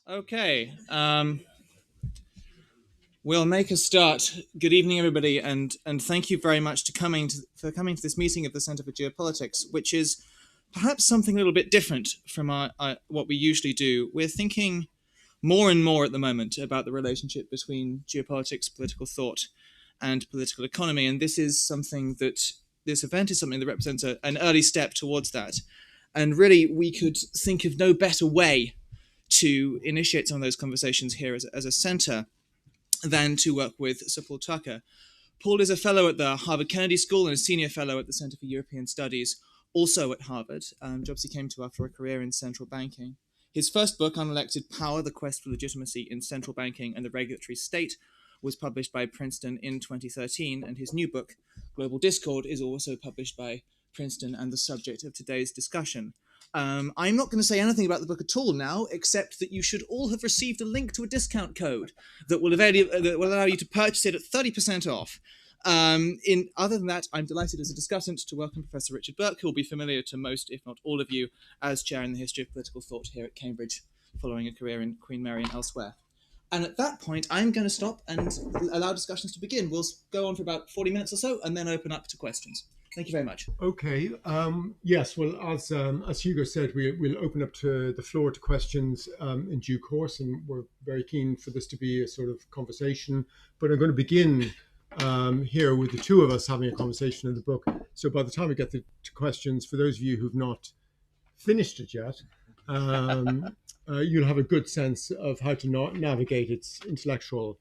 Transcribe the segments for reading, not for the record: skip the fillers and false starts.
Okay, we'll make a start. Good evening, everybody, and thank you very much for coming to this meeting of the Center for Geopolitics, which is perhaps something a little bit different from what we usually do. We're thinking more and more at the moment about the relationship between geopolitics, political thought, and political economy, and this event is something that represents an early step towards that. And really, we could think of no better way to initiate some of those conversations here as a center than to work with Sir Paul Tucker. Paul is a fellow at the Harvard Kennedy School and a senior fellow at the Center for European Studies, also at Harvard, jobs he came to after a career in central banking. His first book, Unelected Power, The Quest for Legitimacy in Central Banking and the Regulatory State, was published by Princeton in 2013, and his new book, Global Discord, is also published by Princeton and the subject of today's discussion. I'm not going to say anything about the book at all now, except that you should all have received a link to a discount code that will allow you to purchase it at 30% off. Other than that, I'm delighted as a discussant to welcome Professor Richard Bourke, who will be familiar to most, if not all of you, as chair in the history of political thought here at Cambridge, following a career in Queen Mary and elsewhere. And at that point, I'm going to stop and allow discussions to begin. We'll go on for about 40 minutes or so, and then open up to questions. Thank you very much. Okay. Yes. Well, as Hugo said, we'll open up to the floor to questions in due course, and we're very keen for this to be a sort of conversation. But I'm going to begin here with the two of us having a conversation in the book. So by the time we get to questions, for those of you who've not finished it yet, you'll have a good sense of how to navigate its intellectual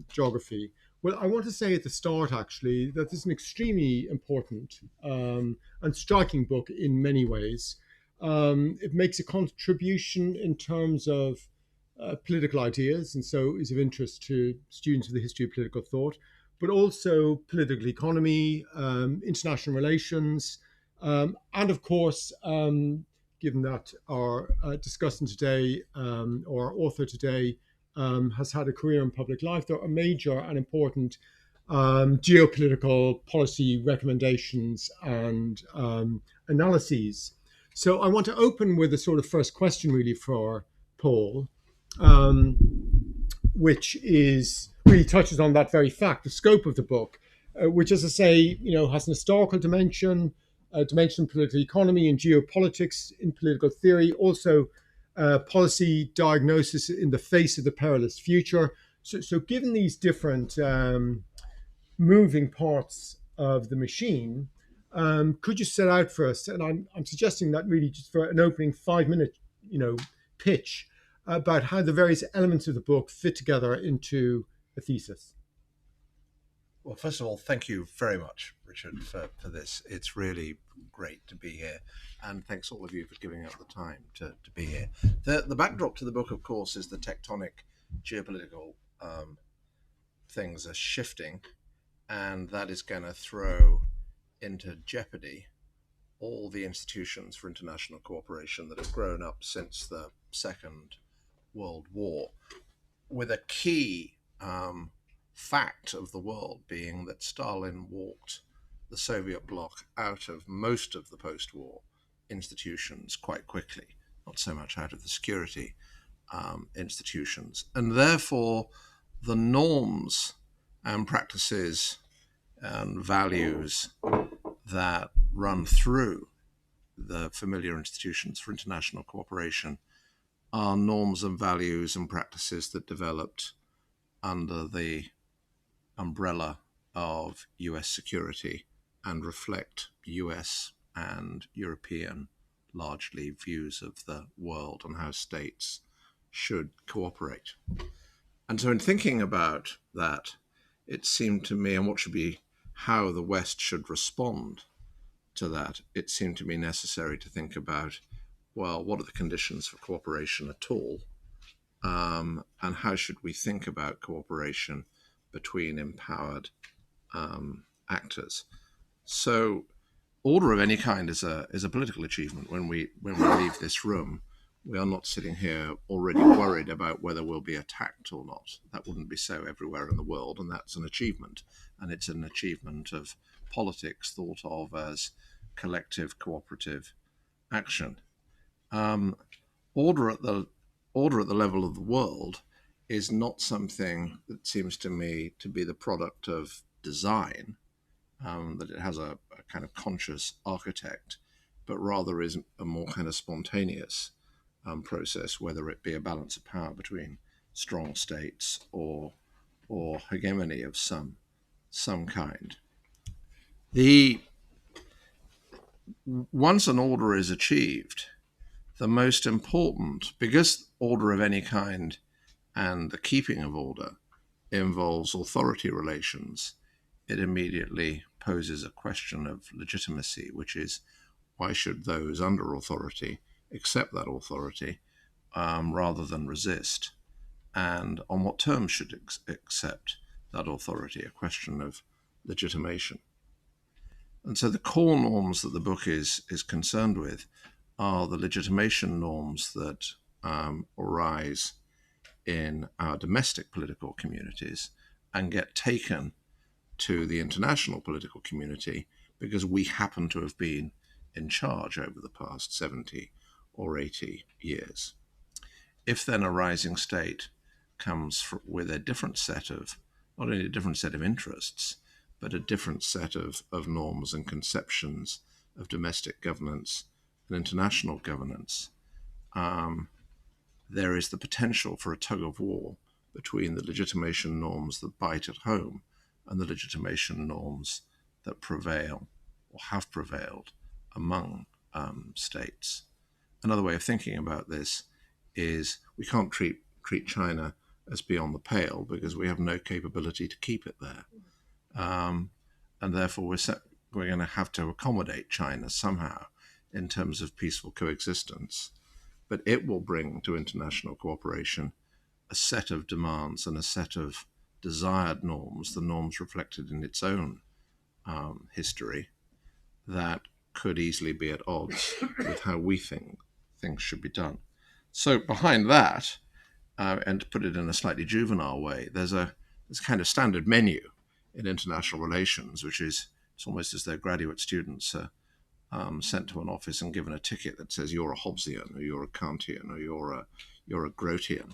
geography. Well, I want to say at the start, actually, that this is an extremely important and striking book in many ways. It makes a contribution in terms of political ideas, and so is of interest to students of the history of political thought, but also political economy, international relations, and of course, given that our discussant today, or our author today, has had a career in public life, there are major and important geopolitical policy recommendations and analyses. So I want to open with a sort of first question really for Paul, which really touches on that very fact, the scope of the book, which, as I say, has an historical dimension, a dimension in political economy and geopolitics in political theory, also policy diagnosis in the face of the perilous future. So given these different moving parts of the machine, could you set out for us, and I'm suggesting that really just for an opening 5-minute pitch about how the various elements of the book fit together into a thesis? Well, first of all, thank you very much, Richard, for this. It's really great to be here. And thanks all of you for giving up the time to be here. The backdrop to the book, of course, is the tectonic geopolitical things are shifting, and that is going to throw into jeopardy all the institutions for international cooperation that have grown up since the Second World War, with a key fact of the world being that Stalin walked the Soviet bloc out of most of the post-war institutions quite quickly, not so much out of the security institutions. And therefore, the norms and practices and values that run through the familiar institutions for international cooperation are norms and values and practices that developed under the umbrella of US security and reflect US and European, largely, views of the world and how states should cooperate. And so in thinking about that, it seemed to me, and what should be how the West should respond to that, it seemed to me necessary to think about, well, what are the conditions for cooperation at all? And how should we think about cooperation between empowered actors? So order of any kind is a political achievement. When we leave this room, we are not sitting here already worried about whether we'll be attacked or not. That wouldn't be so everywhere in the world, and that's an achievement. And it's an achievement of politics thought of as collective cooperative action. Order at the order at the level of the world is not something that seems to me to be the product of design, that it has a kind of conscious architect, but rather is a more kind of spontaneous process, whether it be a balance of power between strong states or hegemony of some kind. Once an order is achieved, the most important, because order of any kind and the keeping of order involves authority relations, it immediately poses a question of legitimacy, which is, why should those under authority accept that authority rather than resist? And on what terms should accept that authority? A question of legitimation. And so the core norms that the book is concerned with are the legitimation norms that arise in our domestic political communities and get taken to the international political community because we happen to have been in charge over the past 70 or 80 years. If then a rising state comes with a different set of, not only a different set of interests, but a different set of norms and conceptions of domestic governance and international governance, there is the potential for a tug of war between the legitimation norms that bite at home and the legitimation norms that prevail or have prevailed among states. Another way of thinking about this is we can't treat China as beyond the pale because we have no capability to keep it there. And therefore we're going to have to accommodate China somehow in terms of peaceful coexistence. But it will bring to international cooperation a set of demands and a set of desired norms, the norms reflected in its own history, that could easily be at odds with how we think things should be done. So behind that, and to put it in a slightly juvenile way, there's a kind of standard menu in international relations, which is it's almost as though graduate students are sent to an office and given a ticket that says you're a Hobbesian or you're a Kantian or you're a Grotian,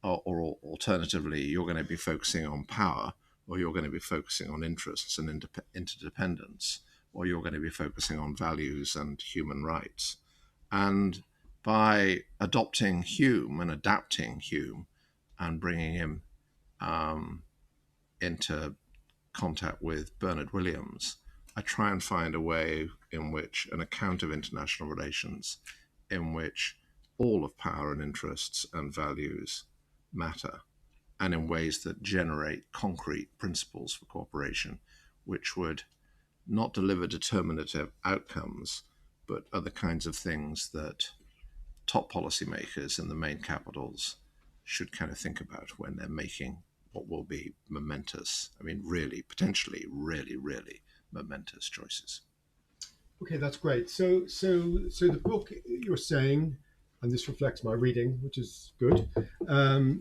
or alternatively you're going to be focusing on power, or you're going to be focusing on interests and interdependence, or you're going to be focusing on values and human rights. And by adopting Hume and adapting Hume and bringing him into contact with Bernard Williams, I try and find a way in which an account of international relations in which all of power and interests and values matter, and in ways that generate concrete principles for cooperation, which would not deliver determinative outcomes, but other kinds of things that top policymakers in the main capitals should kind of think about when they're making what will be momentous, really, potentially really, really momentous choices. Okay, that's great. So the book you're saying, and this reflects my reading, which is good,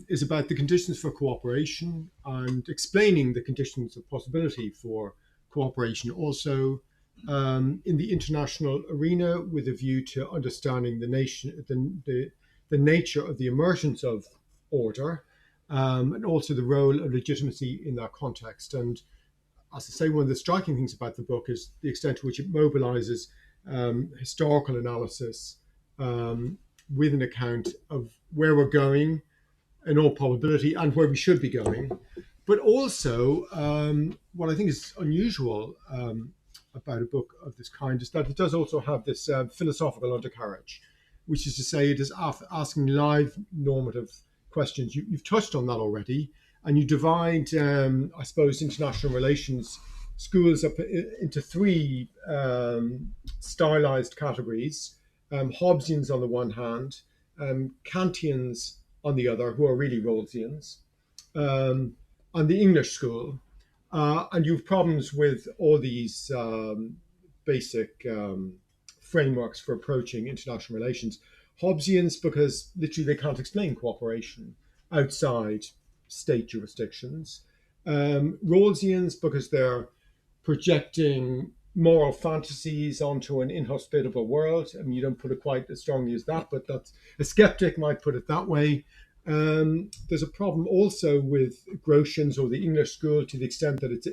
is about the conditions for cooperation and explaining the conditions of possibility for cooperation also in the international arena with a view to understanding the nature of the emergence of order, and also the role of legitimacy in that context. And as I say, one of the striking things about the book is the extent to which it mobilizes historical analysis with an account of where we're going in all probability and where we should be going. But also, what I think is unusual about a book of this kind is that it does also have this philosophical undercarriage, which is to say it is asking live normative questions. You've touched on that already. And you divide, I suppose, international relations schools up into three stylized categories. Hobbesians on the one hand, Kantians on the other, who are really Rawlsians, and the English school. And you have problems with all these basic frameworks for approaching international relations. Hobbesians, because literally they can't explain cooperation outside state jurisdictions. Rawlsians, because they're projecting moral fantasies onto an inhospitable world. I mean, you don't put it quite as strongly as that, but that's a skeptic might put it that way. There's a problem also with Grotians or the English school to the extent that it's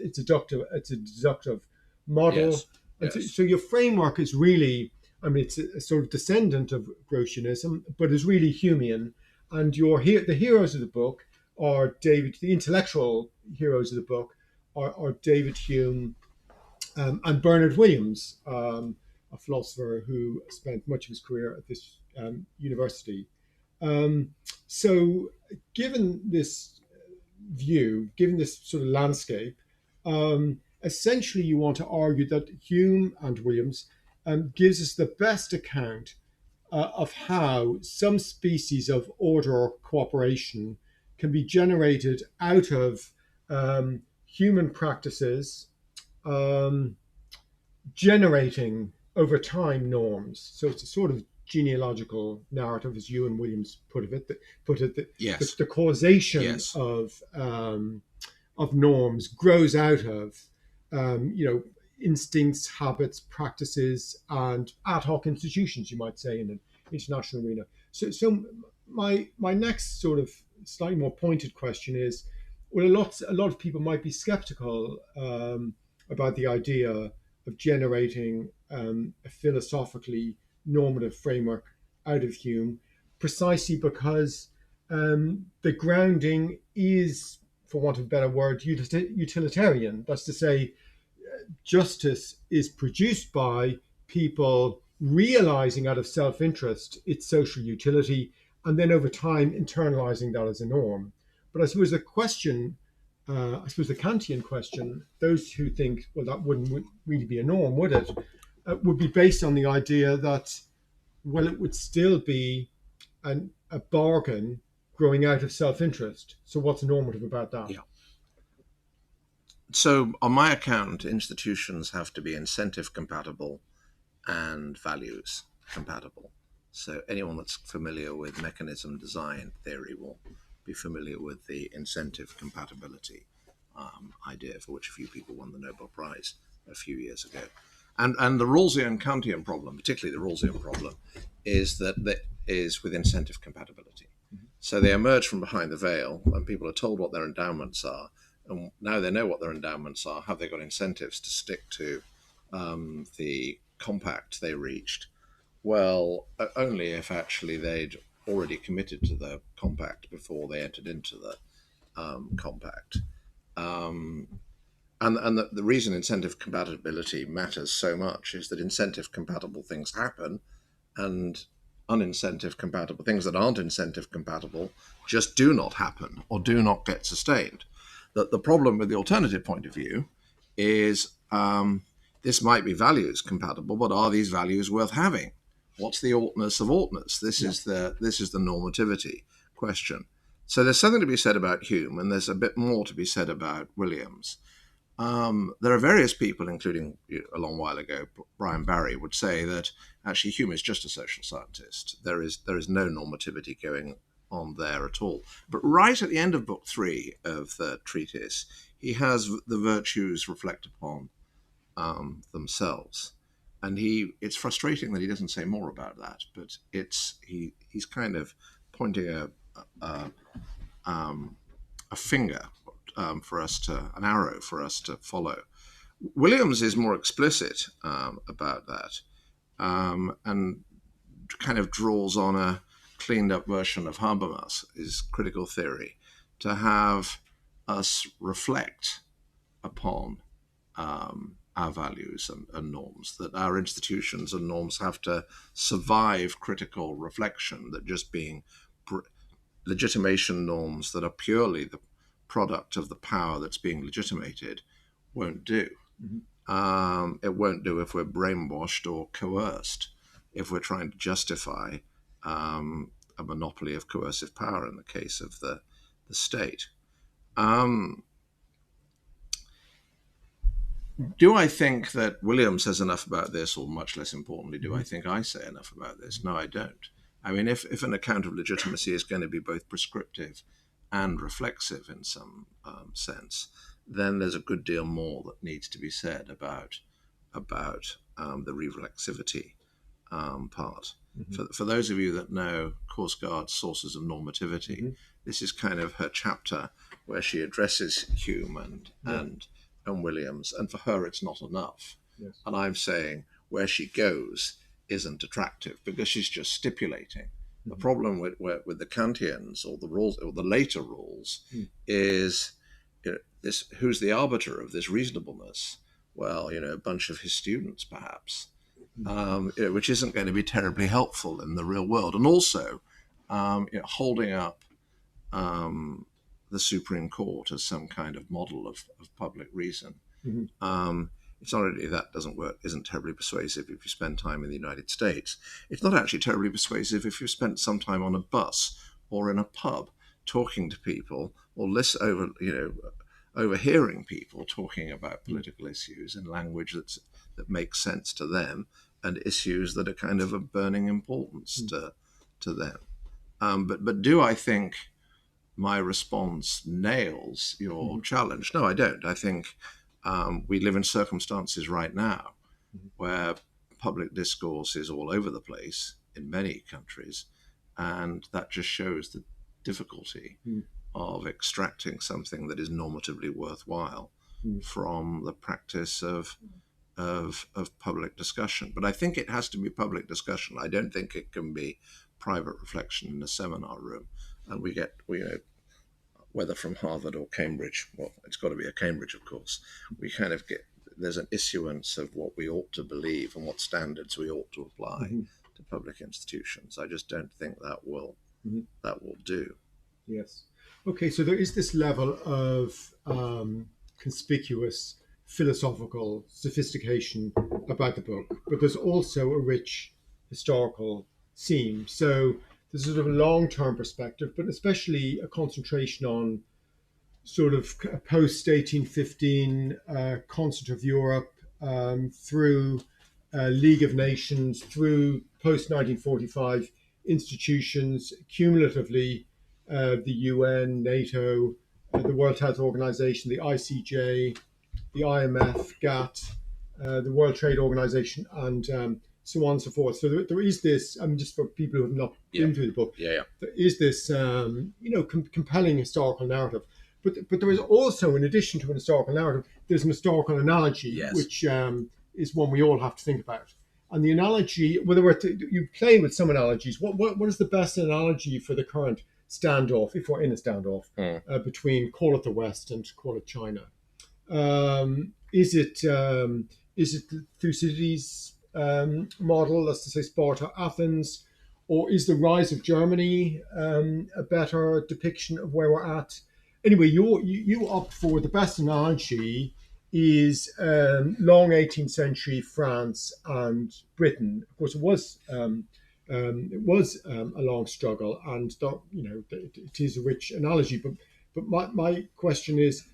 a deductive model. Yes. And Yes. so your framework is really, I mean, it's a sort of descendant of Grotianism, but is really Humean. And the heroes of the book are the intellectual heroes of the book are David Hume and Bernard Williams, a philosopher who spent much of his career at this university. Um, so, given this view, given this sort of landscape, essentially you want to argue that Hume and Williams gives us the best account of how some species of order or cooperation can be generated out of human practices um, generating over time norms. So it's a sort of genealogical narrative, as you and Williams put it. Yes. The causation Yes. Of norms grows out of instincts, habits, practices, and ad hoc institutions, you might say, in an international arena. So my next sort of slightly more pointed question is, well, a lot of people might be skeptical about the idea of generating a philosophically normative framework out of Hume, precisely because the grounding is, for want of a better word, utilitarian. That's to say, justice is produced by people realizing out of self-interest its social utility, and then over time internalizing that as a norm. But I suppose the Kantian question, those who think, well, that wouldn't really be a norm, would it? Would be based on the idea that, well, it would still be a bargain growing out of self-interest. So what's normative about that? Yeah. So, on my account, institutions have to be incentive compatible and values compatible. So, anyone that's familiar with mechanism design theory will be familiar with the incentive compatibility idea, for which a few people won the Nobel Prize a few years ago. And the Rawlsian Kantian problem, particularly the Rawlsian problem, is with incentive compatibility. So they emerge from behind the veil, and people are told what their endowments are. And now they know what their endowments are. Have they got incentives to stick to the compact they reached? Well, only if actually they'd already committed to the compact before they entered into the compact. And the reason incentive compatibility matters so much is that incentive compatible things happen, and unincentive compatible things that aren't incentive compatible just do not happen or do not get sustained. That the problem with the alternative point of view is this might be values compatible, but are these values worth having? What's the oughtness of oughtness? This is the normativity question. So there's something to be said about Hume, and there's a bit more to be said about Williams. There are various people, including a long while ago, Brian Barry, would say that actually Hume is just a social scientist. There is no normativity going on there at all. But right at the end of book 3 of the treatise, he has the virtues reflect upon themselves. And it's frustrating that he doesn't say more about that, but he's kind of pointing a finger an arrow for us to follow. Williams is more explicit about that, and kind of draws on a cleaned up version of Habermas, his critical theory, to have us reflect upon our values and norms, that our institutions and norms have to survive critical reflection, that just being legitimation norms that are purely the product of the power that's being legitimated won't do. Mm-hmm. It won't do if we're brainwashed or coerced, if we're trying to justify a monopoly of coercive power in the case of the state. Do I think that Williams says enough about this, or much less importantly, do I think I say enough about this? No, I don't. I mean, if an account of legitimacy is going to be both prescriptive and reflexive in some sense, then there's a good deal more that needs to be said about about the reflexivity part. For those of you that know Course Guard's Sources of Normativity, this is kind of her chapter where she addresses Hume and Williams, and for her it's not enough. Yes. And I'm saying where she goes isn't attractive because she's just stipulating. The problem with the Kantians or the rules or the later rules is this: who's the arbiter of this reasonableness? Well, a bunch of his students, perhaps, which isn't going to be terribly helpful in the real world. And also, holding up the Supreme Court as some kind of model of public reason. It's not only that doesn't work, isn't terribly persuasive if you spend time in the United States. It's not actually terribly persuasive if you spent some time on a bus or in a pub talking to people or overhearing people talking about political issues in language that makes sense to them and issues that are kind of of burning importance to them. But do I think my response nails your challenge? No, I don't. I think we live in circumstances right now where public discourse is all over the place in many countries, and that just shows the difficulty of extracting something that is normatively worthwhile from the practice of public discussion. But I think it has to be public discussion. I don't think it can be private reflection in a seminar room, and we whether from Harvard or Cambridge, well, it's got to be a Cambridge, of course, we kind of there's an issuance of what we ought to believe and what standards we ought to apply to public institutions. I just don't think that will do. Yes. Okay, so there is this level of conspicuous philosophical sophistication about the book, but there's also a rich historical theme. So there's sort of a long-term perspective, but especially a concentration on sort of post-1815 concert of Europe through League of Nations, through post-1945 institutions, cumulatively the UN, NATO, the World Health Organization, the ICJ, the IMF, GATT, the World Trade Organization, and so on and so forth. So there is this, just for people who have not been through the book, there is this, compelling historical narrative. But there is also, in addition to an historical narrative, there's an historical analogy, which is one we all have to think about. And the analogy, you play with some analogies. What is the best analogy for the current standoff, if we're in a standoff, between, call it the West and call it China? Is it Thucydides' model, that's to say Sparta, Athens, or is the rise of Germany a better depiction of where we're at? Anyway, you opt for the best analogy is long 18th century France and Britain. Of course, it was a long struggle, and it is a rich analogy. But my question is,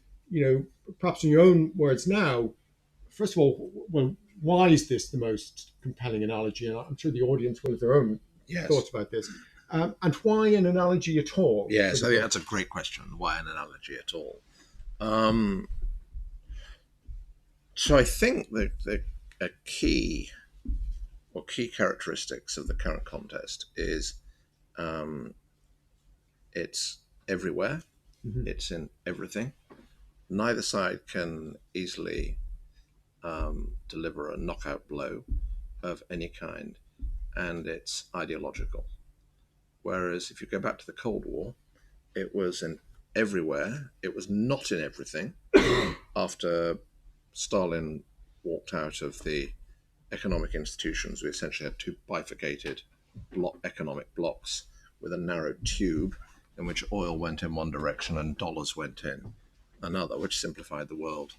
perhaps in your own words now, first of all, well, why is this the most compelling analogy? And I'm sure the audience will have their own thoughts about this. And why an analogy at all? Yes, I think that's a great question. Why an analogy at all? So I think the key characteristics of the current contest is it's everywhere. It's in everything. Neither side can easily deliver a knockout blow of any kind, and it's ideological. Whereas if you go back to the Cold War, it was in everywhere. It was not in everything. After Stalin walked out of the economic institutions, we essentially had two bifurcated economic blocks with a narrow tube in which oil went in one direction and dollars went in another, which simplified the world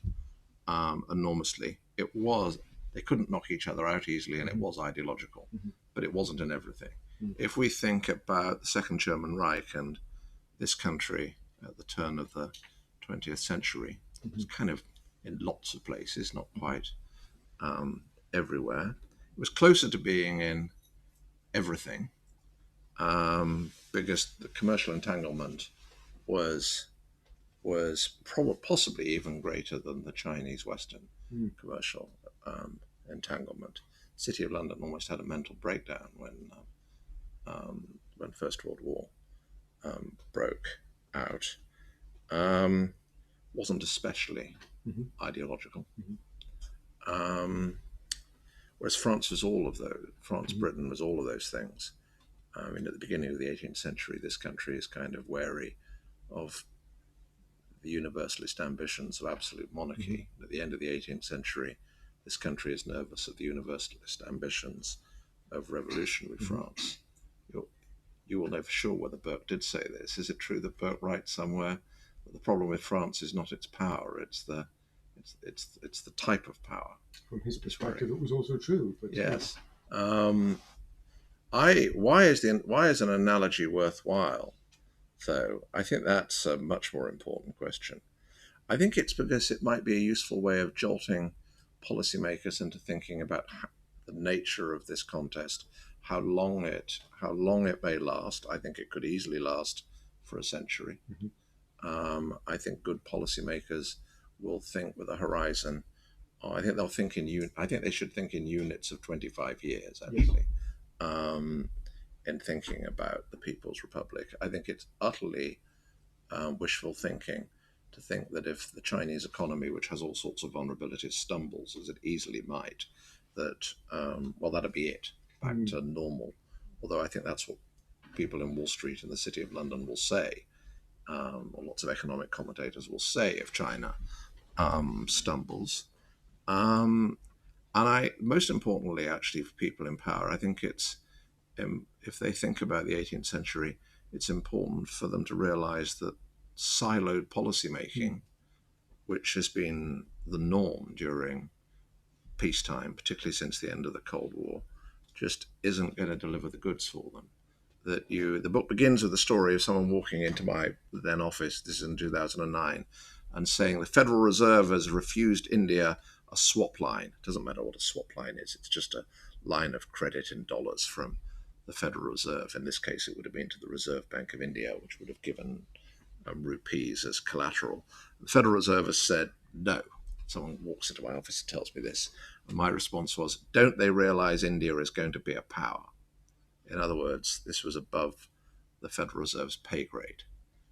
enormously. They couldn't knock each other out easily, and it was ideological, but it wasn't in everything. If we think about the Second German Reich and this country at the turn of the 20th century, it's kind of in lots of places, not quite everywhere. It was closer to being in everything because the commercial entanglement was possibly even greater than the Chinese Western commercial entanglement. The City of London almost had a mental breakdown when First World War broke out. Wasn't especially ideological. Whereas France was all of those. Britain was all of those things. I mean, at the beginning of the 18th century, this country is kind of wary of the universalist ambitions of absolute monarchy. At the end of the 18th century, this country is nervous of the universalist ambitions of revolutionary France. You will know for sure whether Bourke did say this. Is it true that Bourke writes somewhere that the problem with France is not its power, it's the type of power? From his perspective, it was also true. But yes. Why is an analogy worthwhile? Though I think that's a much more important question. I think it's because it might be a useful way of jolting policymakers into thinking about the nature of this contest, how long it may last. I think it could easily last for a century. I think good policymakers will think with a horizon. I think they'll think I think they should think in units of 25 years, actually, in thinking about the People's Republic. I think it's utterly wishful thinking to think that if the Chinese economy, which has all sorts of vulnerabilities, stumbles, as it easily might, that, that'll be it, back to normal. Although I think that's what people in Wall Street and the City of London will say, or lots of economic commentators will say if China stumbles. And most importantly, actually, for people in power, I think it's, if they think about the 18th century, it's important for them to realize that siloed policymaking, which has been the norm during peacetime, particularly since the end of the Cold War, just isn't going to deliver the goods for them. The book begins with the story of someone walking into my then office, this is in 2009, and saying the Federal Reserve has refused India a swap line. It doesn't matter what a swap line is, it's just a line of credit in dollars from the Federal Reserve. In this case, it would have been to the Reserve Bank of India, which would have given rupees as collateral. The Federal Reserve has said no. Someone walks into my office and tells me this. And my response was, don't they realize India is going to be a power? In other words, this was above the Federal Reserve's pay grade.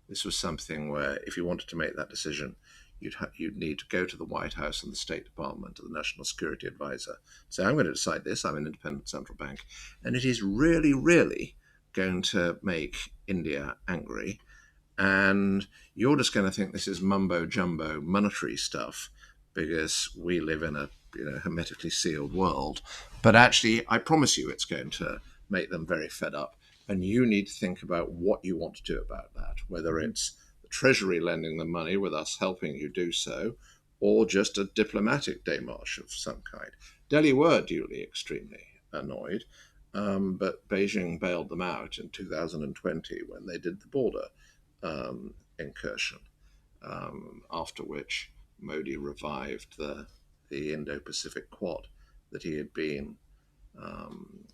This was something where if you wanted to make that decision, you'd need to go to the White House and the State Department, to the National Security Advisor, say, I'm going to decide this, I'm an independent central bank, and it is really, really going to make India angry, and you're just going to think this is mumbo-jumbo monetary stuff because we live in a hermetically sealed world, but actually, I promise you it's going to make them very fed up, and you need to think about what you want to do about that, whether it's Treasury lending them money with us helping you do so, or just a diplomatic démarche of some kind. Delhi were duly extremely annoyed, but Beijing bailed them out in 2020 when they did the border incursion, after which Modi revived the Indo-Pacific Quad that he had been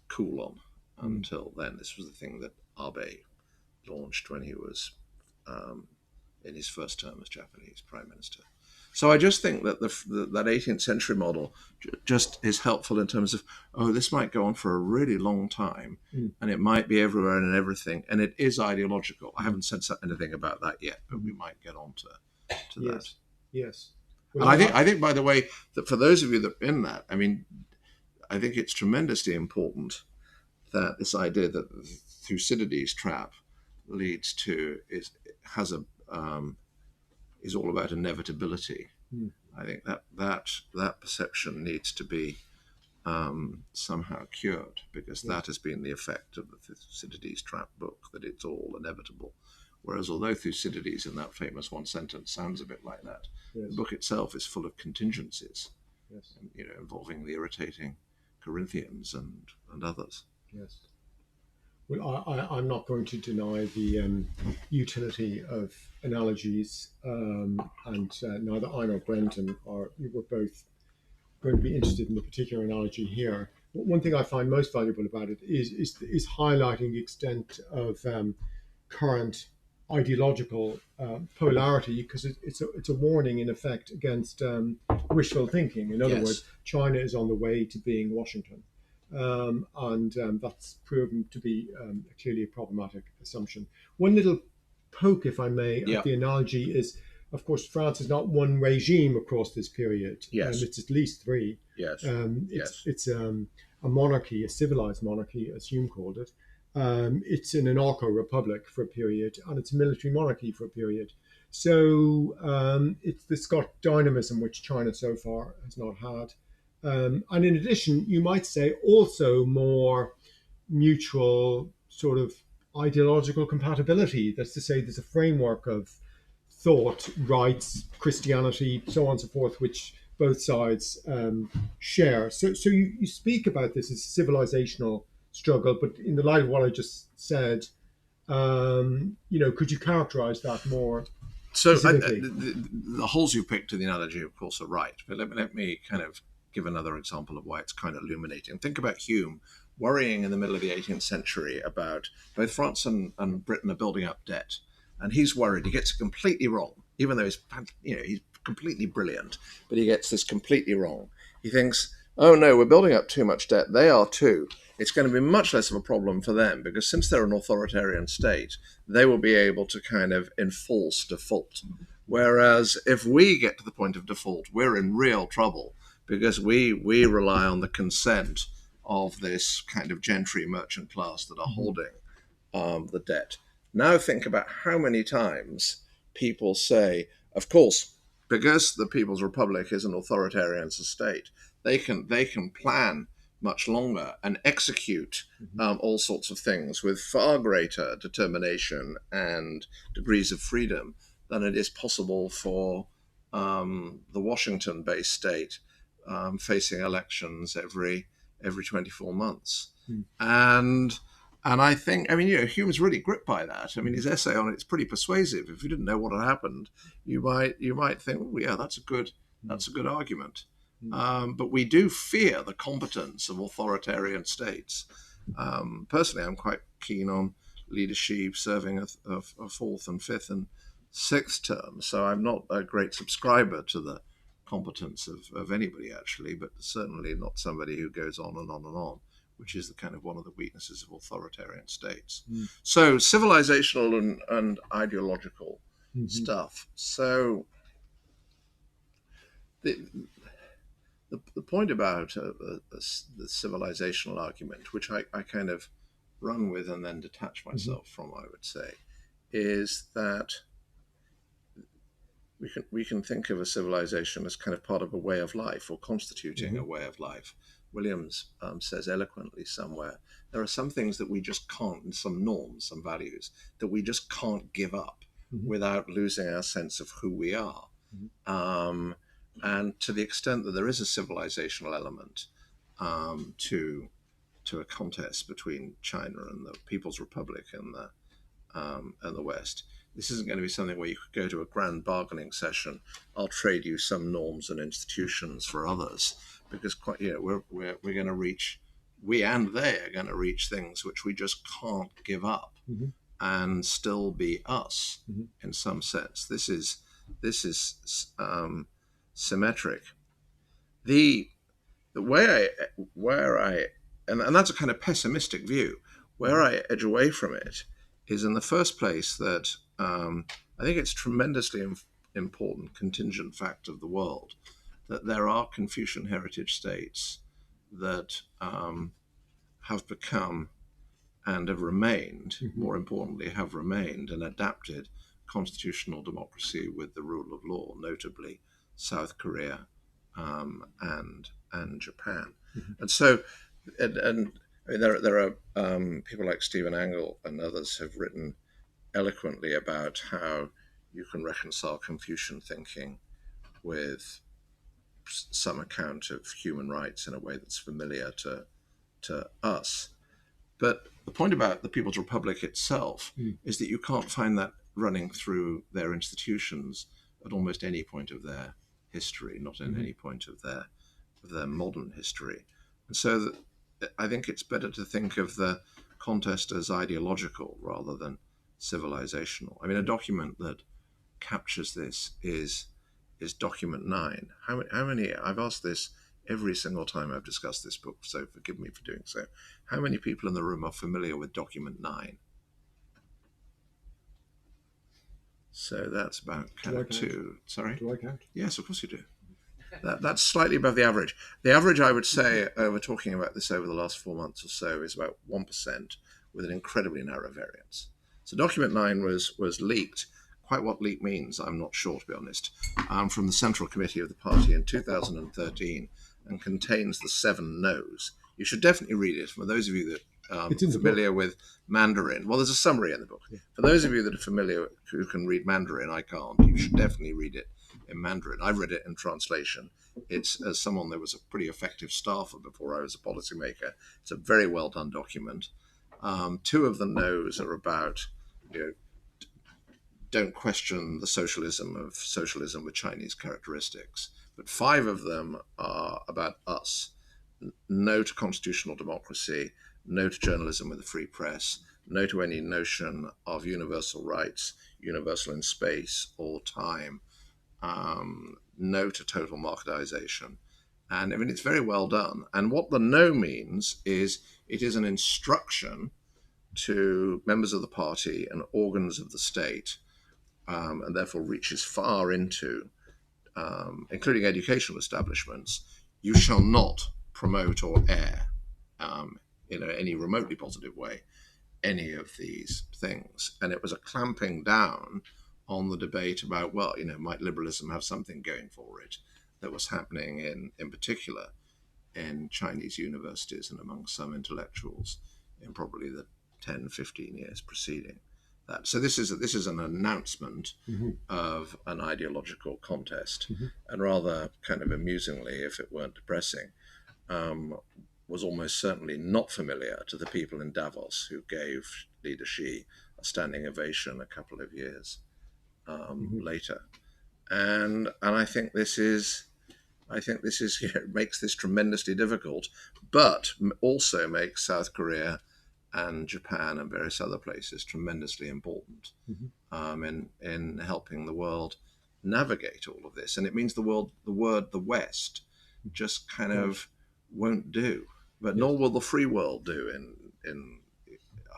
cool on until then. This was the thing that Abe launched when he was in his first term as Japanese Prime Minister. So I just think that that 18th century model just is helpful in terms of, this might go on for a really long time, and it might be everywhere and everything, and it is ideological. I haven't said anything about that yet, but we might get on to that. Yes. Well, and I think, by the way, that for those of you that are in that, I mean, I think it's tremendously important that this idea that the Thucydides trap leads to is all about inevitability. I think that perception needs to be somehow cured, because that has been the effect of the Thucydides trap book, that it's all inevitable. Whereas although Thucydides in that famous one sentence sounds a bit like that, the book itself is full of contingencies, involving the irritating Corinthians and others. Yes. Well, I'm not going to deny the utility of analogies, and neither I nor Brendan we're both going to be interested in the particular analogy here. One thing I find most valuable about it is highlighting the extent of current ideological polarity, because it's a warning in effect against wishful thinking. In other Yes. words, China is on the way to being Washington, and that's proven to be clearly a problematic assumption. One little poke, if I may, Yeah. at the analogy is, of course, France is not one regime across this period. Yes. It's at least three. Yes. It's a monarchy, a civilized monarchy, as Hume called it. It's an anarcho-republic for a period, and it's a military monarchy for a period. So it's got dynamism, which China so far has not had. And in addition, you might say also more mutual sort of ideological compatibility. That's to say, there's a framework of thought, rights, Christianity, so on and so forth, which both sides share. So you speak about this as a civilizational struggle, but in the light of what I just said, could you characterize that more So specifically? the holes you picked to the analogy, of course, are right. But let me kind of give another example of why it's kind of illuminating. Think about Hume worrying in the middle of the 18th century about both France and Britain are building up debt. And he's worried. He gets it completely wrong, even though he's completely brilliant, but he gets this completely wrong. He thinks, oh no, we're building up too much debt. They are too. It's going to be much less of a problem for them because since they're an authoritarian state, they will be able to kind of enforce default. Whereas if we get to the point of default, we're in real trouble because we rely on the consent of this kind of gentry merchant class that are holding the debt. Now think about how many times people say, of course, because the People's Republic is an authoritarian state, they can plan much longer and execute all sorts of things with far greater determination and degrees of freedom than it is possible for the Washington-based state facing elections every 24 months. And I think, Hume's really gripped by that. I mean, his essay on it's pretty persuasive. If you didn't know what had happened, you might think, oh yeah, that's a good argument. But we do fear the competence of authoritarian states. Personally, I'm quite keen on leadership serving a fourth and fifth and sixth term. So I'm not a great subscriber to the competence of anybody actually, but certainly not somebody who goes on and on and on, which is the kind of one of the weaknesses of authoritarian states. So civilizational and ideological stuff. So the point about the civilizational argument, which I kind of run with and then detach myself from, I would say, is that we can think of a civilization as kind of part of a way of life or constituting a way of life. Williams says eloquently somewhere, there are some things that we just can't, some norms, some values, that we just can't give up without losing our sense of who we are. And to the extent that there is a civilizational element to a contest between China and the People's Republic and the West, this isn't going to be something where you could go to a grand bargaining session. I'll trade you some norms and institutions for others, because we're going to reach, we and they are going to reach things which we just can't give up and still be us in some sense. This is symmetric. The way and that's a kind of pessimistic view. Where I edge away from it is in the first place that I think it's tremendously important contingent fact of the world that there are Confucian heritage states that have become and have remained, more importantly, have remained and adapted constitutional democracy with the rule of law, notably South Korea and Japan. And so, and I mean, there are people like Stephen Angle and others have written eloquently about how you can reconcile Confucian thinking with some account of human rights in a way that's familiar to us. But the point about the People's Republic itself is that you can't find that running through their institutions at almost any point of their history, not in any point of their modern history. And so I think it's better to think of the contest as ideological rather than civilizational. I mean, a document that captures this is document 9. How many? I've asked this every single time I've discussed this book, so forgive me for doing so. How many people in the room are familiar with document 9? So that's about kind of two. Sorry? Do I count? Yes, of course you do. That's slightly above the average. The average, I would say, we're talking about this over the last 4 months or so, is about 1% with an incredibly narrow variance. So document 9 was leaked. Quite what leak means, I'm not sure, to be honest, from the Central Committee of the party in 2013 and contains the 7 no's. You should definitely read it. For those of you that are familiar with Mandarin, well, there's a summary in the book. Yeah. For those of you that are familiar, who can read Mandarin, I can't, you should definitely read it in Mandarin. I've read it in translation. It's, as someone that was a pretty effective staffer before I was a policymaker, it's a very well done document. 2 of the no's are about, don't question the socialism with Chinese characteristics. But 5 of them are about us. No to constitutional democracy, no to journalism with a free press, no to any notion of universal rights, universal in space or time, no to total marketization. And I mean, it's very well done. And what the no means is it is an instruction to members of the party and organs of the state, and therefore reaches far into, including educational establishments. You shall not promote or air, in any remotely positive way, any of these things. And it was a clamping down on the debate about, well, might liberalism have something going for it that was happening in particular in Chinese universities and among some intellectuals in probably the 10, 15 years preceding that. So this is an announcement of an ideological contest, and rather kind of amusingly, if it weren't depressing, was almost certainly not familiar to the people in Davos who gave Leader Xi a standing ovation a couple of years later. And I think this is makes this tremendously difficult, but also makes South Korea and Japan and various other places tremendously important in helping the world navigate all of this. And it means the West just kind of won't do, but nor will the free world do in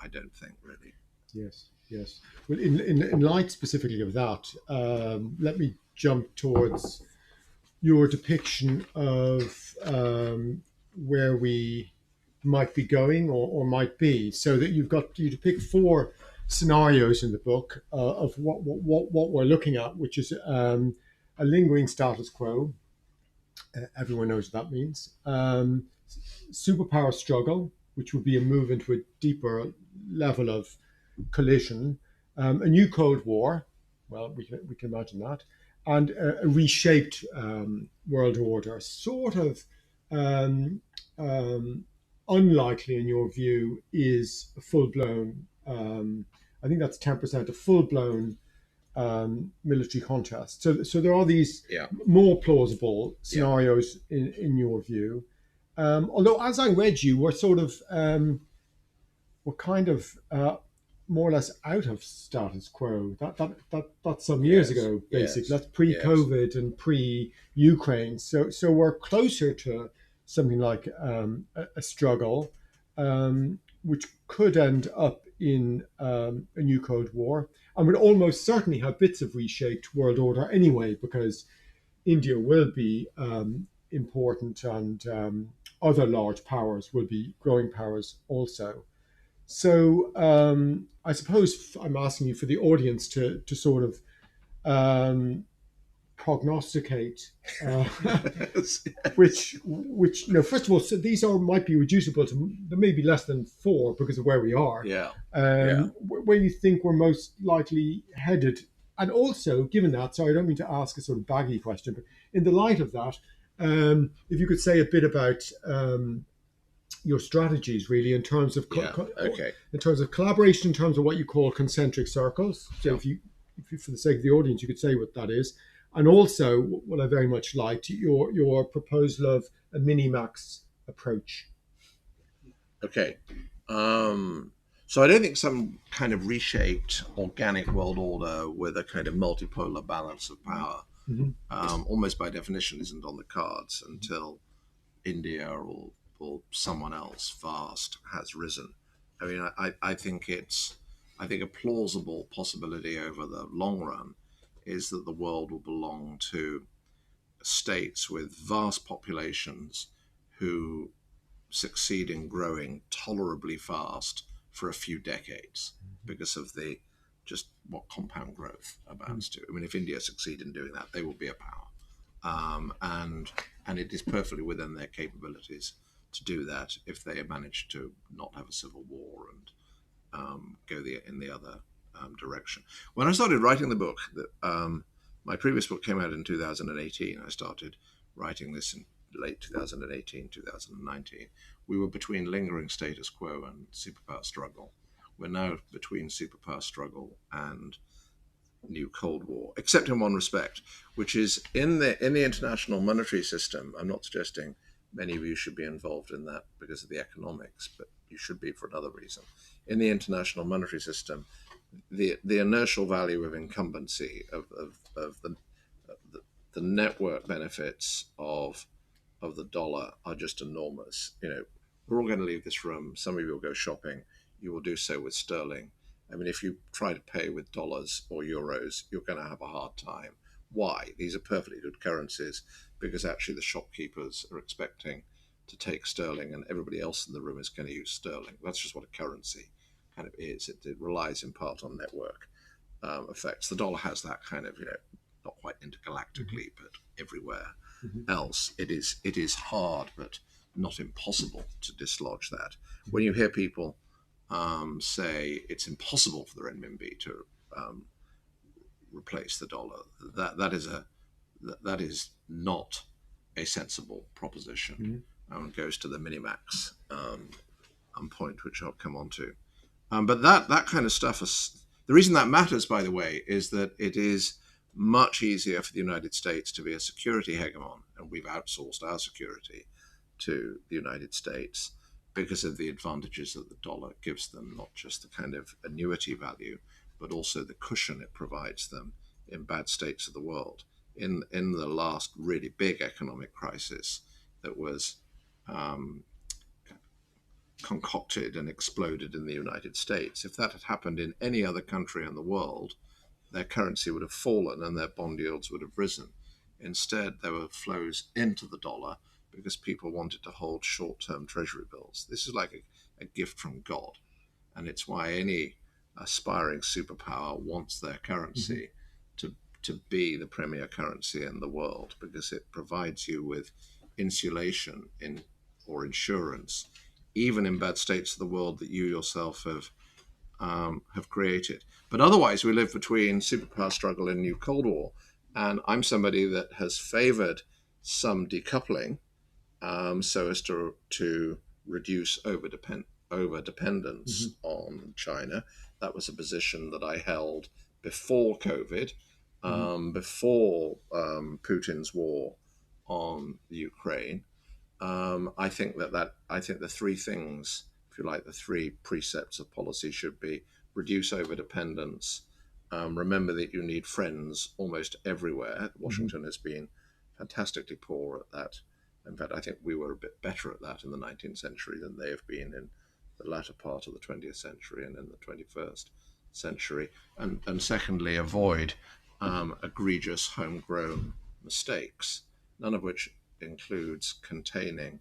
I don't think, really. Yes. Well, in light specifically of that, let me jump towards your depiction of where we might be going or might be. So that you depict 4 scenarios in the book of what we're looking at, which is a lingering status quo. Everyone knows what that means. Superpower struggle, which would be a move into a deeper level of collision, a new Cold War, well, we can imagine that, and a reshaped world order, sort of unlikely in your view is a full-blown, I think that's 10%, a full-blown military contest. So there are these more plausible scenarios in your view. Although as I read you, we're sort of, we're kind of more or less out of status quo. That's some years ago, basically. That's pre-COVID and pre-Ukraine. So we're closer to something like a struggle, which could end up in a new Cold War, and would almost certainly have bits of reshaped world order anyway, because India will be important, and other large powers will be growing powers also. So I suppose I'm asking you for the audience to sort of prognosticate which first of all, so these might be reducible to maybe less than 4 because of where we are. Where you think we're most likely headed, and also given that, so I don't mean to ask a sort of baggy question, but in the light of that, if you could say a bit about your strategies, really, in terms of in terms of collaboration, in terms of what you call concentric circles. So if you, for the sake of the audience, you could say what that is, and also what I very much liked, your proposal of a mini-max approach. Okay, So I don't think some kind of reshaped organic world order with a kind of multipolar balance of power, almost by definition, isn't on the cards until India or someone else vast has risen. I mean, I think I think a plausible possibility over the long run is that the world will belong to states with vast populations who succeed in growing tolerably fast for a few decades because of the just what compound growth amounts to. I mean, if India succeed in doing that, they will be a power, and it is perfectly within their capabilities to do that if they manage to not have a civil war and go in the other direction. When I started writing the book, my previous book came out in 2018. I started writing this in late 2018, 2019. We were between lingering status quo and superpower struggle. We're now between superpower struggle and new Cold War, except in one respect, which is in the international monetary system. I'm not suggesting many of you should be involved in that because of the economics, but you should be for another reason. In the international monetary system, the inertial value of incumbency of the network benefits of the dollar are just enormous. You know, we're all going to leave this room. Some of you will go shopping. You will do so with sterling. I mean, if you try to pay with dollars or euros, you're going to have a hard time. Why? These are perfectly good currencies because actually the shopkeepers are expecting to take sterling and everybody else in the room is going to use sterling. That's just what a currency kind of is. It relies in part on network effects. The dollar has that kind of, you know, not quite intergalactically, but everywhere else. It is hard, but not impossible to dislodge that. When you hear people say it's impossible for the renminbi to replace the dollar, that is not a sensible proposition. It goes to the minimax point, which I'll come on to. But that kind of stuff is the reason that matters, by the way, is that it is much easier for the United States to be a security hegemon, and we've outsourced our security to the United States because of the advantages that the dollar gives them, not just the kind of annuity value, but also the cushion it provides them in bad states of the world. In the last really big economic crisis that was concocted and exploded in the United States, if that had happened in any other country in the world, their currency would have fallen and their bond yields would have risen. Instead, there were flows into the dollar because people wanted to hold short-term treasury bills. This is like a gift from God. And it's why any aspiring superpower wants their currency to be the premier currency in the world, because it provides you with insulation or insurance, even in bad states of the world that you yourself have created. But otherwise, we live between superpower struggle and new Cold War. And I'm somebody that has favored some decoupling so as to reduce over dependence on China. That was a position that I held before COVID, before Putin's war on Ukraine. I think the three things, if you like, the three precepts of policy should be: reduce over dependence. Remember that you need friends almost everywhere. Washington has been fantastically poor at that. In fact, I think we were a bit better at that in the 19th century than they have been in the latter part of the 20th century and in the 21st century. And secondly, avoid egregious homegrown mistakes, none of which includes containing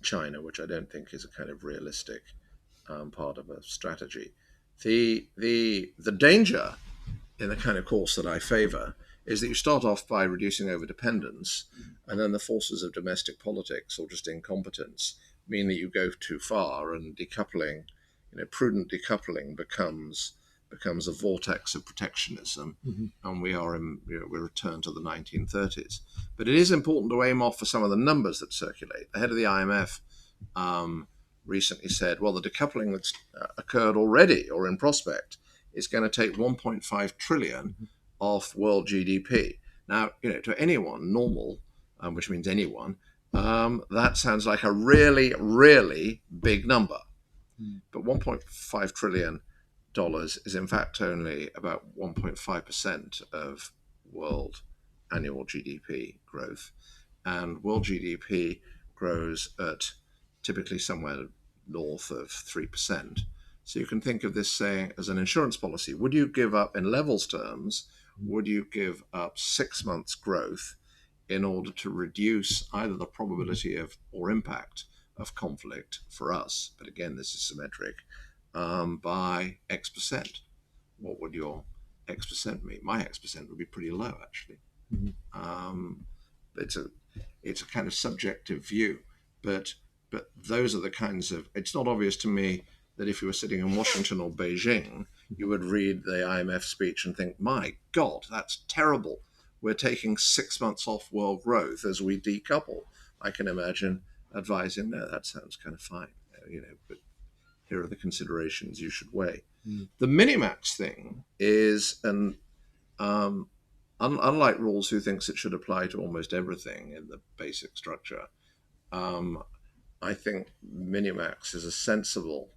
China, which I don't think is a kind of realistic part of a strategy. The danger in the kind of course that I favor is that you start off by reducing over dependence, and then the forces of domestic politics or just incompetence mean that you go too far, and decoupling, prudent decoupling becomes a vortex of protectionism, and we return to the 1930s. But it is important to aim off for some of the numbers that circulate. The head of the IMF recently said, well, the decoupling that's occurred already or in prospect is going to take 1.5 trillion off world GDP. Now, to anyone normal, which means anyone, that sounds like a really, really big number. But $1.5 trillion is in fact only about 1.5% of world annual GDP growth. And world GDP grows at typically somewhere north of 3%. So you can think of this saying as an insurance policy. Would you give up, in levels terms, would you give up 6 months growth in order to reduce either the probability of or impact of conflict for us, but again, this is symmetric, by X percent? What would your X percent mean? My X percent would be pretty low, actually. It's a kind of subjective view, but those are the kinds of. It's not obvious to me that if you were sitting in Washington or Beijing, you would read the IMF speech and think, "My God, that's terrible. We're taking 6 months off world growth as we decouple." I can imagine advising, "No, that sounds kind of fine, but here are the considerations you should weigh." The minimax thing is, unlike Rawls, who thinks it should apply to almost everything in the basic structure, I think minimax is a sensible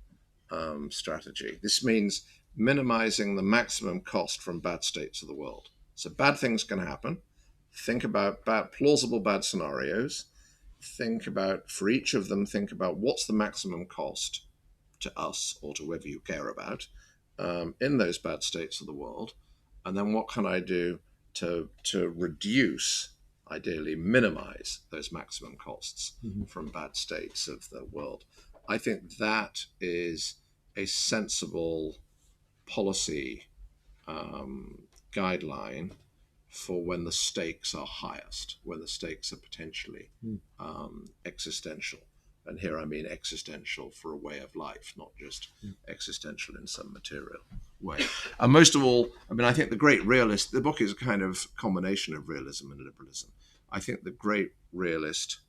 strategy. This means minimizing the maximum cost from bad states of the world. So bad things can happen. Think about plausible bad scenarios. For each of them, think about what's the maximum cost to us or to whoever you care about in those bad states of the world. And then what can I do to reduce, ideally minimize those maximum costs from bad states of the world? I think that is a sensible policy guideline for when the stakes are highest, when the stakes are potentially existential. And here I mean existential for a way of life, not just existential in some material way. And most of all, I think the great realist, the book is a kind of combination of realism and liberalism. I think the great realist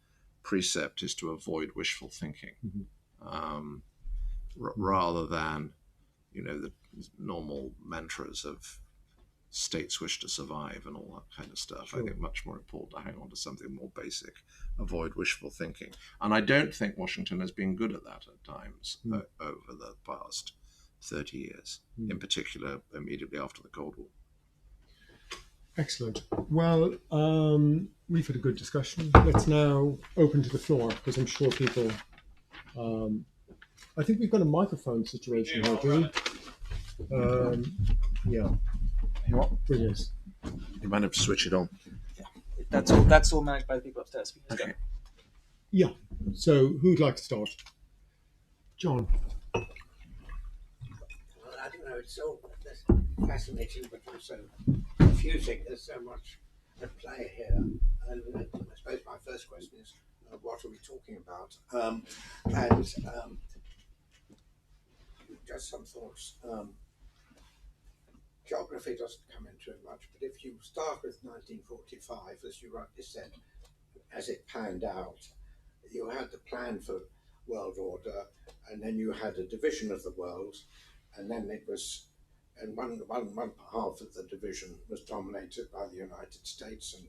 precept is to avoid wishful thinking, rather than, the normal mantras of states wish to survive and all that kind of stuff. Sure. I think much more important to hang on to something more basic, avoid wishful thinking. And I don't think Washington has been good at that at times over the past 30 years, in particular immediately after the Cold War. Excellent. Well, we've had a good discussion. Let's now open to the floor, because I'm sure people... I think we've got a microphone situation here, do we? Yeah. Brilliant. You might have to switch it on. Yeah. That's all managed by the people upstairs. Okay. Yeah. So who'd like to start? John. Well, I don't know. It's so fascinating, but also confusing. There's so much at play here. And I suppose my first question is, what are we talking about? Just some thoughts. Geography doesn't come into it much, but if you start with 1945, as you rightly said, as it panned out, you had the plan for world order, and then you had a division of the world, and then it was, and one half of the division was dominated by the United States and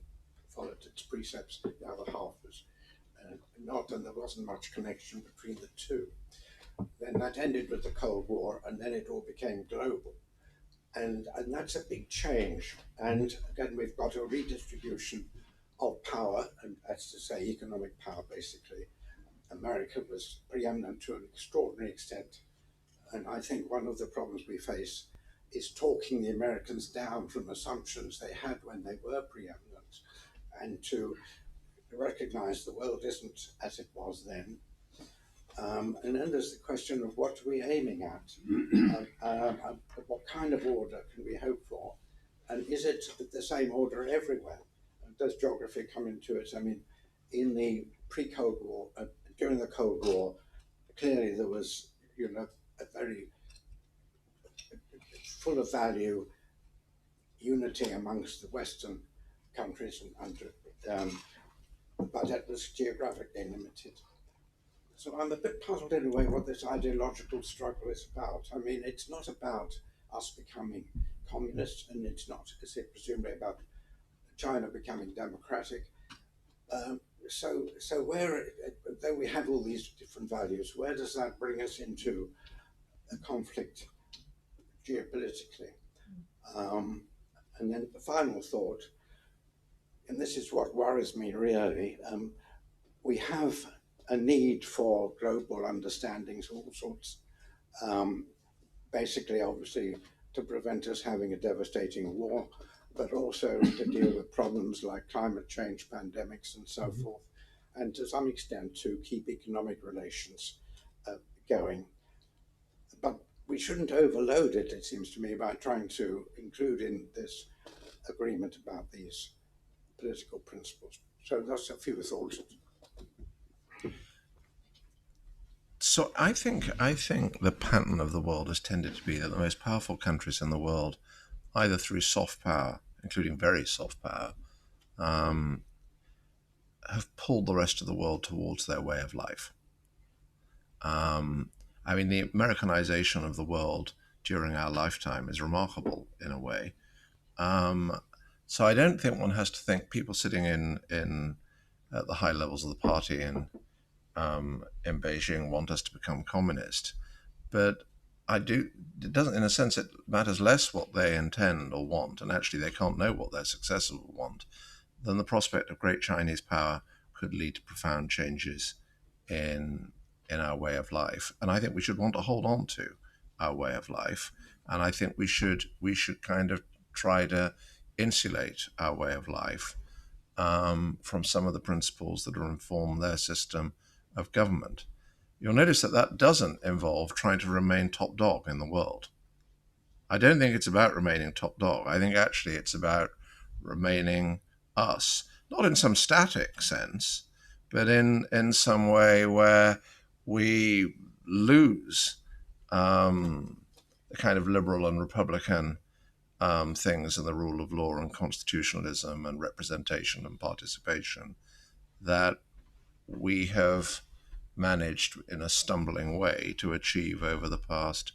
followed its precepts. The other half was not, and there wasn't much connection between the two. Then that ended with the Cold War, and then it all became global. And that's a big change. And again, we've got a redistribution of power, and that's to say economic power, basically. America was preeminent to an extraordinary extent. And I think one of the problems we face is talking the Americans down from assumptions they had when they were preeminent, and to recognize the world isn't as it was then. And then there's the question of what are we aiming at? What kind of order can we hope for? And is it the same order everywhere? Does geography come into it? In the pre-Cold War, during the Cold War, clearly there was, a very full of value unity amongst the Western countries, but it was geographically limited. So I'm a bit puzzled in a way what this ideological struggle is about. It's not about us becoming communist, and it's not, as it presumably, about China becoming democratic. So where then we have all these different values. Where does that bring us into a conflict geopolitically? And then the final thought, and this is what worries me really, we have a need for global understandings of all sorts, basically, obviously, to prevent us having a devastating war, but also to deal with problems like climate change, pandemics, and so forth, and to some extent to keep economic relations going. But we shouldn't overload it, it seems to me, by trying to include in this agreement about these political principles. So that's a few thoughts. So I think the pattern of the world has tended to be that the most powerful countries in the world, either through soft power, including very soft power, have pulled the rest of the world towards their way of life. I mean, the Americanization of the world during our lifetime is remarkable in a way. So I don't think one has to think people sitting in at the high levels of the party in Beijing want us to become communist. But it doesn't, in a sense, it matters less what they intend or want, and actually they can't know what their successors will want, than the prospect of great Chinese power could lead to profound changes in our way of life. And I think we should want to hold on to our way of life. And I think we should kind of try to insulate our way of life from some of the principles that inform their system of government. You'll notice that doesn't involve trying to remain top dog in the world. I don't think it's about remaining top dog. I think actually it's about remaining us, not in some static sense, but in some way where we lose the kind of liberal and republican things and the rule of law and constitutionalism and representation and participation that we have managed in a stumbling way to achieve over the past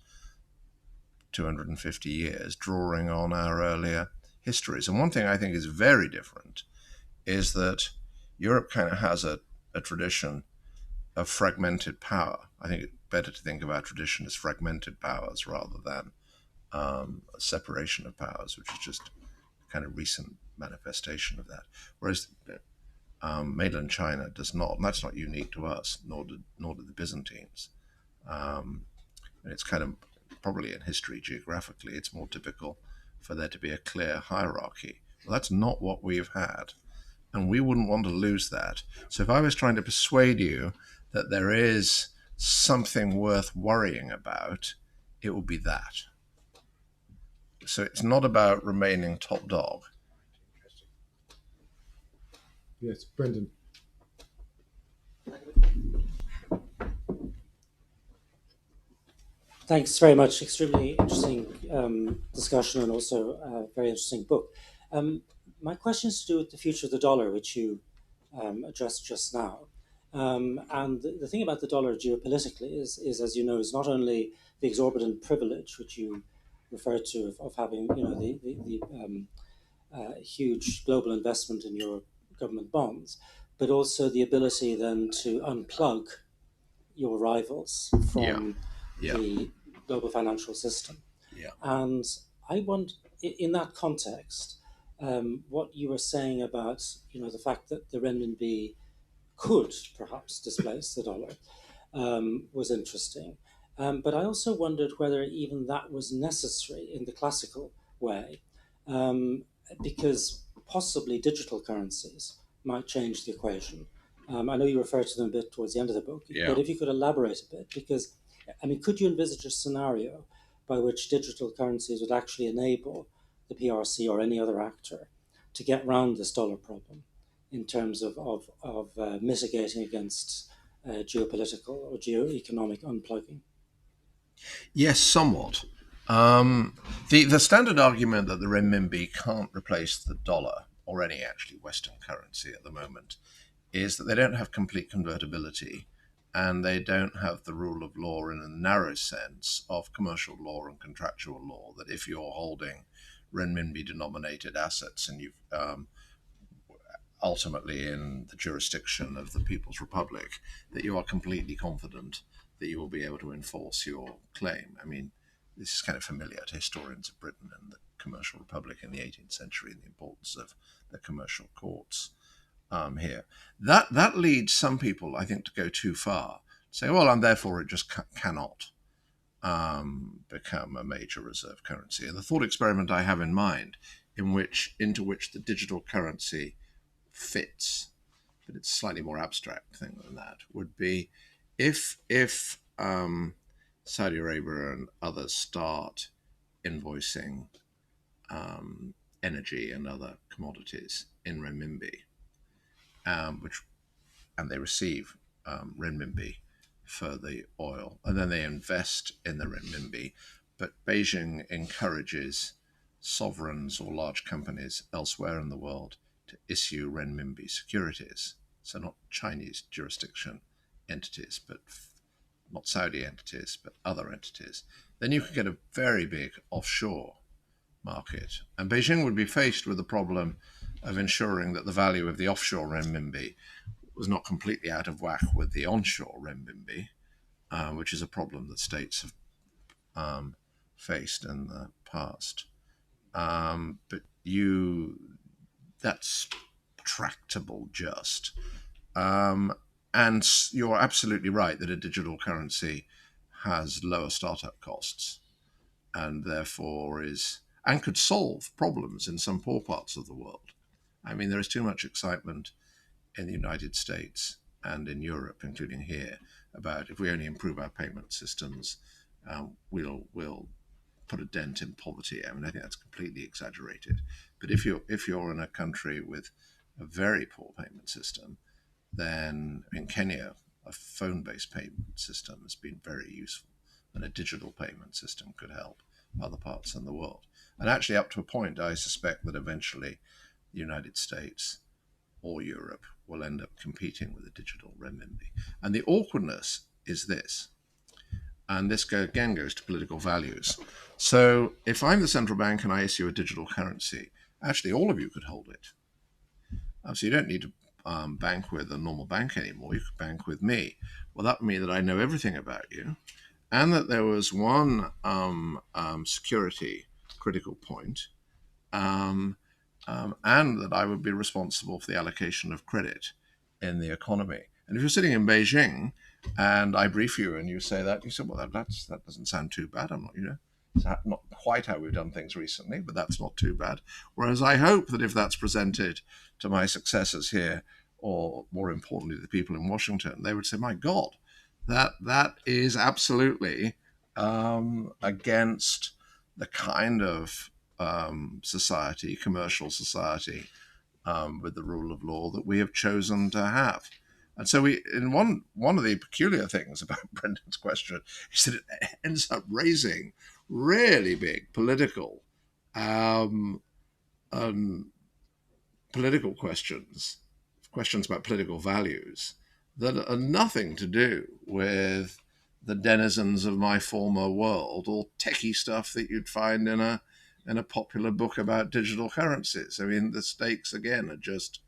250 years, drawing on our earlier histories. And one thing I think is very different is that Europe kind of has a tradition of fragmented power. I think it's better to think of our tradition as fragmented powers rather than a separation of powers, which is just a kind of recent manifestation of that. Whereas mainland China does not, and that's not unique to us, nor did the Byzantines. And it's kind of probably in history, geographically, it's more typical for there to be a clear hierarchy. Well, that's not what we've had, and we wouldn't want to lose that. So if I was trying to persuade you that there is something worth worrying about, it would be that. So it's not about remaining top dog. Yes, Brendan. Thanks very much. Extremely interesting discussion and also a very interesting book. My question is to do with the future of the dollar, which you addressed just now. And the thing about the dollar geopolitically is, as you know, is not only the exorbitant privilege, which you referred to, of having, you know, the huge global investment in your government bonds, but also the ability then to unplug your rivals from the global financial system. Yeah. And I wonder, in that context, what you were saying about, you know, the fact that the renminbi could perhaps displace the dollar was interesting. But I also wondered whether even that was necessary in the classical way, because possibly digital currencies might change the equation. I know you referred to them a bit towards the end of the book, but if you could elaborate a bit, because, I mean, could you envisage a scenario by which digital currencies would actually enable the PRC or any other actor to get round this dollar problem in terms of mitigating against geopolitical or geoeconomic unplugging? Yes, somewhat. The standard argument that the renminbi can't replace the dollar or any actually Western currency at the moment is that they don't have complete convertibility and they don't have the rule of law in a narrow sense of commercial law and contractual law, that if you're holding renminbi denominated assets and you've ultimately in the jurisdiction of the People's Republic, that you are completely confident that you will be able to enforce your claim. I mean, this is kind of familiar to historians of Britain and the commercial republic in the 18th century and the importance of the commercial courts here. That leads some people, I think, to go too far. Say, well, and therefore it just cannot become a major reserve currency. And the thought experiment I have in mind, into which the digital currency fits, but it's a slightly more abstract thing than that, would be if Saudi Arabia and others start invoicing energy and other commodities in renminbi, and they receive renminbi for the oil, and then they invest in the renminbi, but Beijing encourages sovereigns or large companies elsewhere in the world to issue renminbi securities. So not Chinese jurisdiction entities, but not Saudi entities, but other entities. Then you could get a very big offshore market. And Beijing would be faced with the problem of ensuring that the value of the offshore renminbi was not completely out of whack with the onshore renminbi, which is a problem that states have faced in the past. But that's tractable just. And you're absolutely right that a digital currency has lower startup costs and therefore could solve problems in some poor parts of the world. I mean, there is too much excitement in the United States and in Europe, including here, about if we only improve our payment systems, we'll put a dent in poverty. I mean, I think that's completely exaggerated. But if you're in a country with a very poor payment system, then in Kenya, a phone-based payment system has been very useful, and a digital payment system could help other parts in the world. And actually, up to a point, I suspect that eventually the United States or Europe will end up competing with a digital renminbi. And the awkwardness is this, and this again goes to political values. So if I'm the central bank and I issue a digital currency, actually all of you could hold it. So you don't need to bank with a normal bank anymore. You could bank with me. Well, that would mean that I know everything about you, and that there was one security critical point, and that I would be responsible for the allocation of credit in the economy. And if you're sitting in Beijing and I brief you and you say that, you say, well, that doesn't sound too bad. It's not quite how we've done things recently, but that's not too bad. Whereas I hope that if that's presented to my successors here, or more importantly, the people in Washington, they would say, my God, that is absolutely against the kind of society, commercial society, with the rule of law that we have chosen to have. And so one of the peculiar things about Brendan's question is that it ends up raising really big political questions about political values that are nothing to do with the denizens of my former world or techie stuff that you'd find in a popular book about digital currencies. I mean, the stakes again are just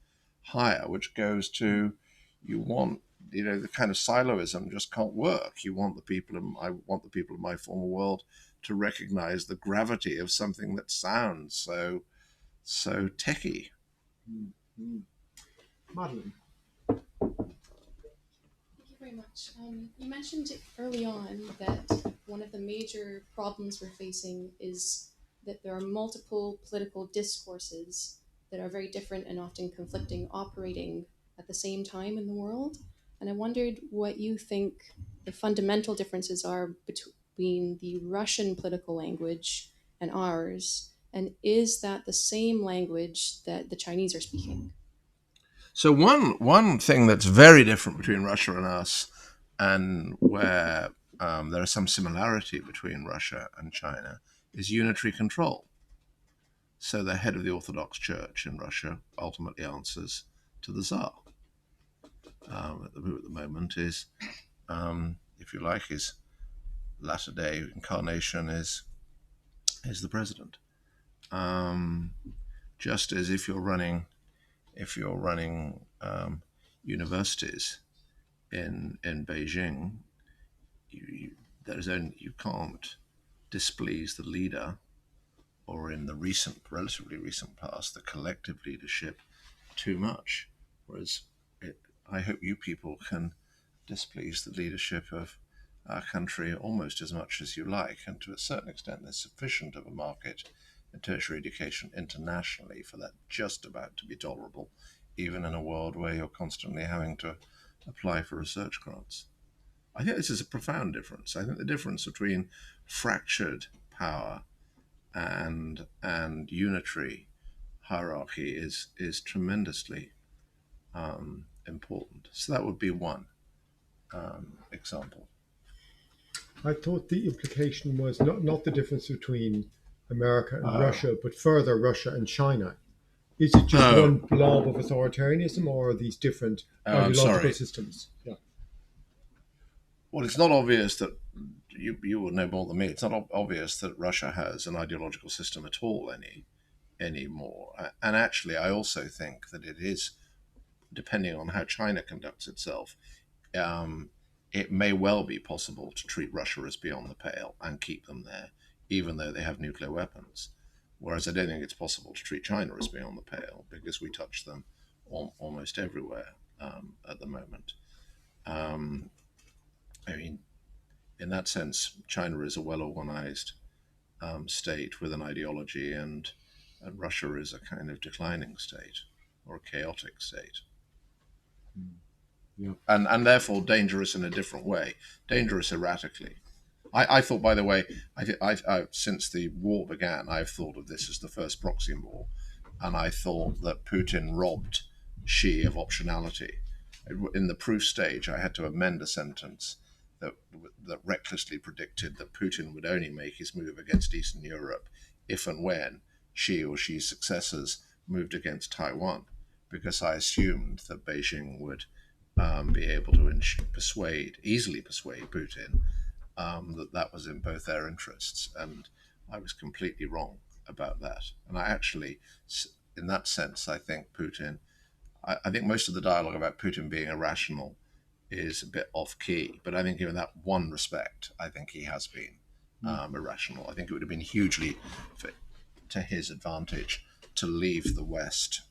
higher, which goes to the kind of siloism just can't work. I want the people of my former world to recognize the gravity of something that sounds so techie. Mm-hmm. Madeline. Thank you very much. You mentioned early on that one of the major problems we're facing is that there are multiple political discourses that are very different and often conflicting, operating at the same time in the world. And I wondered what you think the fundamental differences are between the Russian political language and ours, and is that the same language that the Chinese are speaking? So one thing that's very different between Russia and us, and where there is some similarity between Russia and China, is unitary control. So the head of the Orthodox Church in Russia ultimately answers to the Tsar. Who at the moment is, if you like, his latter-day incarnation is the president. Just as if you're running if you're running universities in Beijing, you can't displease the leader, or in the relatively recent past, the collective leadership too much. Whereas I hope you people can displease the leadership of our country almost as much as you like, and to a certain extent there's sufficient of a market in tertiary education internationally for that just about to be tolerable, even in a world where you're constantly having to apply for research grants. I think this is a profound difference. I think the difference between fractured power and unitary hierarchy is tremendously important. So that would be one example. I thought the implication was not the difference between America and Russia, but further Russia and China. Is it just one blob of authoritarianism, or are these different ideological systems? Yeah. Well, it's not obvious that you will know more than me. It's not obvious that Russia has an ideological system at all anymore. And actually, I also think that it is, depending on how China conducts itself, it may well be possible to treat Russia as beyond the pale and keep them there, even though they have nuclear weapons. Whereas I don't think it's possible to treat China as beyond the pale, because we touch them almost everywhere at the moment. I mean, in that sense, China is a well-organized state with an ideology, and Russia is a kind of declining state or a chaotic state. Yeah. And therefore dangerous in a different way, dangerous erratically. I thought, by the way, I since the war began, I've thought of this as the first proxy war, and I thought that Putin robbed Xi of optionality. In the proof stage, I had to amend a sentence that recklessly predicted that Putin would only make his move against Eastern Europe if and when Xi or Xi's successors moved against Taiwan, because I assumed that Beijing would be able to easily persuade Putin that was in both their interests. And I was completely wrong about that. And I actually, in that sense, I think Putin, I think most of the dialogue about Putin being irrational is a bit off key, but I think in that one respect, I think he has been irrational. I think it would have been hugely to his advantage to leave the West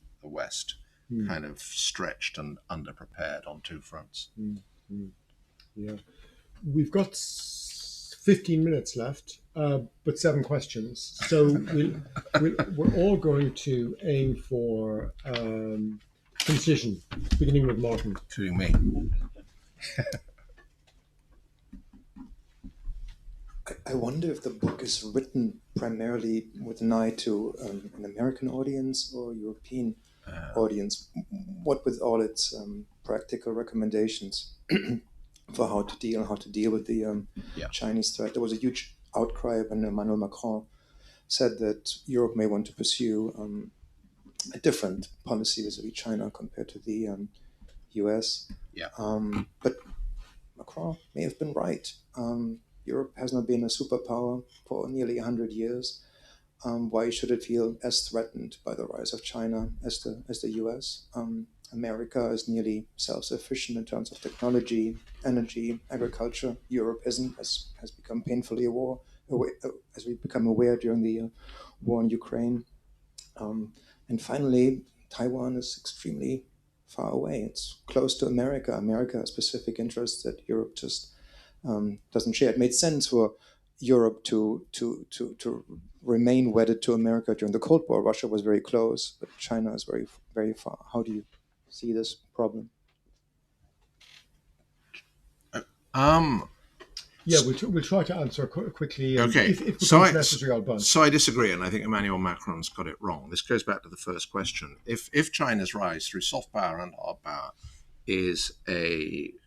kind of stretched and underprepared on two fronts. Yeah, we've got 15 minutes left, but 7 questions. So we're all going to aim for concision, beginning with Martin. Including me. I wonder if the book is written primarily with an eye to an American audience or European audience. What with all its practical recommendations for how to deal with the Chinese threat. There was a huge outcry when Emmanuel Macron said that Europe may want to pursue a different policy vis-a-vis China compared to the US. But Macron may have been right. Europe has not been a superpower for nearly 100 years. Why should it feel as threatened by the rise of China as the US? America is nearly self-sufficient in terms of technology, energy, agriculture. Europe isn't, has become painfully aware as we become aware during the war in Ukraine. And finally, Taiwan is extremely far away. It's close to America. America has specific interests that Europe just doesn't share. It made sense for Europe to remain wedded to America during the Cold War. Russia was very close, but China is very, very far. How do you see this problem? We'll try to answer quickly. Okay. If it becomes necessary, I'll bunch. So I disagree, and I think Emmanuel Macron's got it wrong. This goes back to the first question. If China's rise through soft power and hard power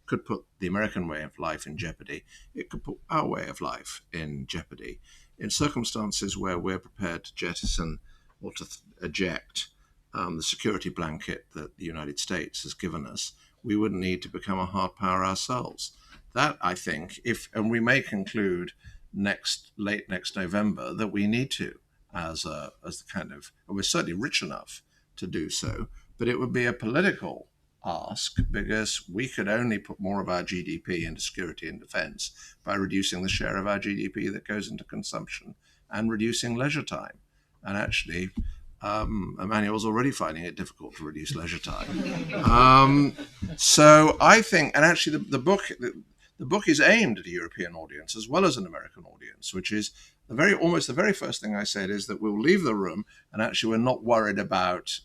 could put the American way of life in jeopardy, it could put our way of life in jeopardy. In circumstances where we're prepared to jettison or to eject the security blanket that the United States has given us, we wouldn't need to become a hard power ourselves. That, I think, and we may conclude late next November that we need to, as the kind of, and we're certainly rich enough to do so, but it would be a political ask because we could only put more of our GDP into security and defense by reducing the share of our GDP that goes into consumption and reducing leisure time. And actually, Emmanuel's already finding it difficult to reduce leisure time. So I think, and actually the book is aimed at a European audience as well as an American audience, which is almost the very first thing I said is that we'll leave the room and actually we're not worried about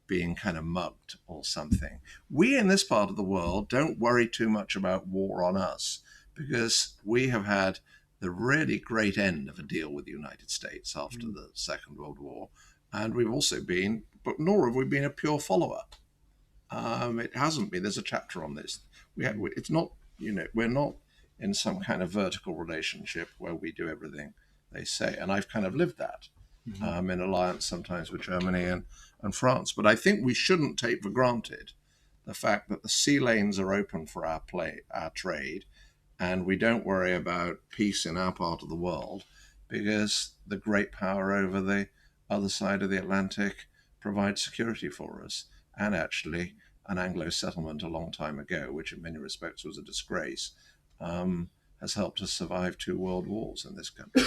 being kind of mugged or something. We in this part of the world don't worry too much about war on us because we have had the really great end of a deal with the United States after the Second World War. And we've also been, but nor have we been a pure follower. It hasn't been. There's a chapter on this. It's not, we're not in some kind of vertical relationship where we do everything they say. And I've kind of lived that in alliance sometimes with Germany and France. But I think we shouldn't take for granted the fact that the sea lanes are open for our trade, and we don't worry about peace in our part of the world because the great power over the other side of the Atlantic provides security for us. And actually, an Anglo settlement a long time ago, which in many respects was a disgrace, has helped us survive 2 world wars in this country.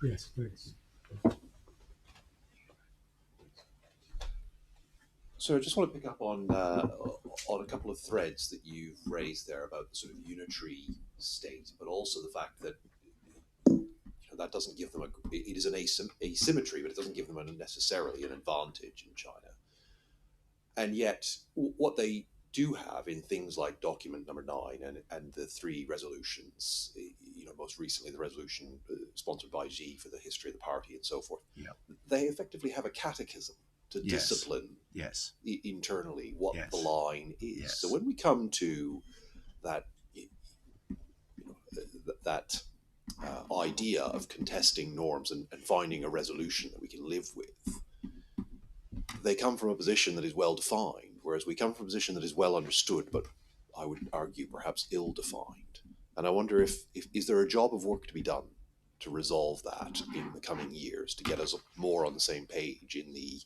Yes, please. So I just want to pick up on a couple of threads that you've raised there about the sort of unitary state, but also the fact that that doesn't give them it is an asymmetry, but it doesn't give them necessarily an advantage in China. And yet, what they do have in things like document number 9 and the 3 resolutions, most recently the resolution sponsored by Xi for the history of the party and so forth, they effectively have a catechism to discipline internally what the line is. So when we come to that idea of contesting norms and finding a resolution that we can live with, they come from a position that is well defined, whereas we come from a position that is well understood, but I would argue perhaps ill-defined. And I wonder if is there a job of work to be done to resolve that in the coming years, to get us more on the same page in the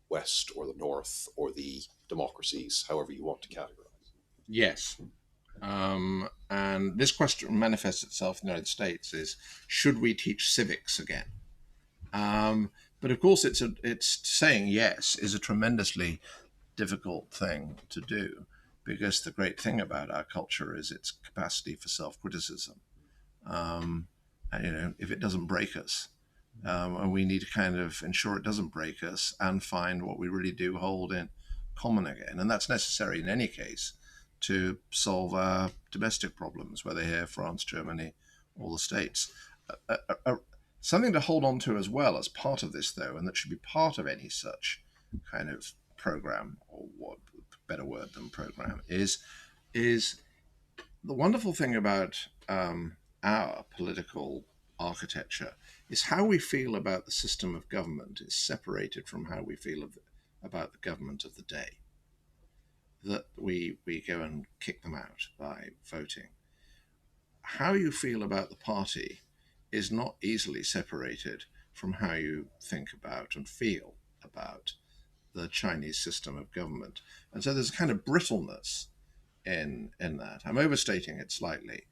West or the North or the democracies, however you want to categorize? Yes. And this question manifests itself in the United States is, should we teach civics again? But of course, it's saying yes is a tremendously difficult thing to do, because the great thing about our culture is its capacity for self-criticism. And, if it doesn't break us, and we need to kind of ensure it doesn't break us and find what we really do hold in common again. And that's necessary in any case to solve our domestic problems, whether here, France, Germany, or the States. Something to hold on to as well as part of this, though, and that should be part of any such kind of program, or what better word than program, is the wonderful thing about our political architecture is how we feel about the system of government is separated from how we feel about the government of the day. That we go and kick them out by voting. How you feel about the party is not easily separated from how you think about and feel about the Chinese system of government. And so there's a kind of brittleness in that. I'm overstating it slightly,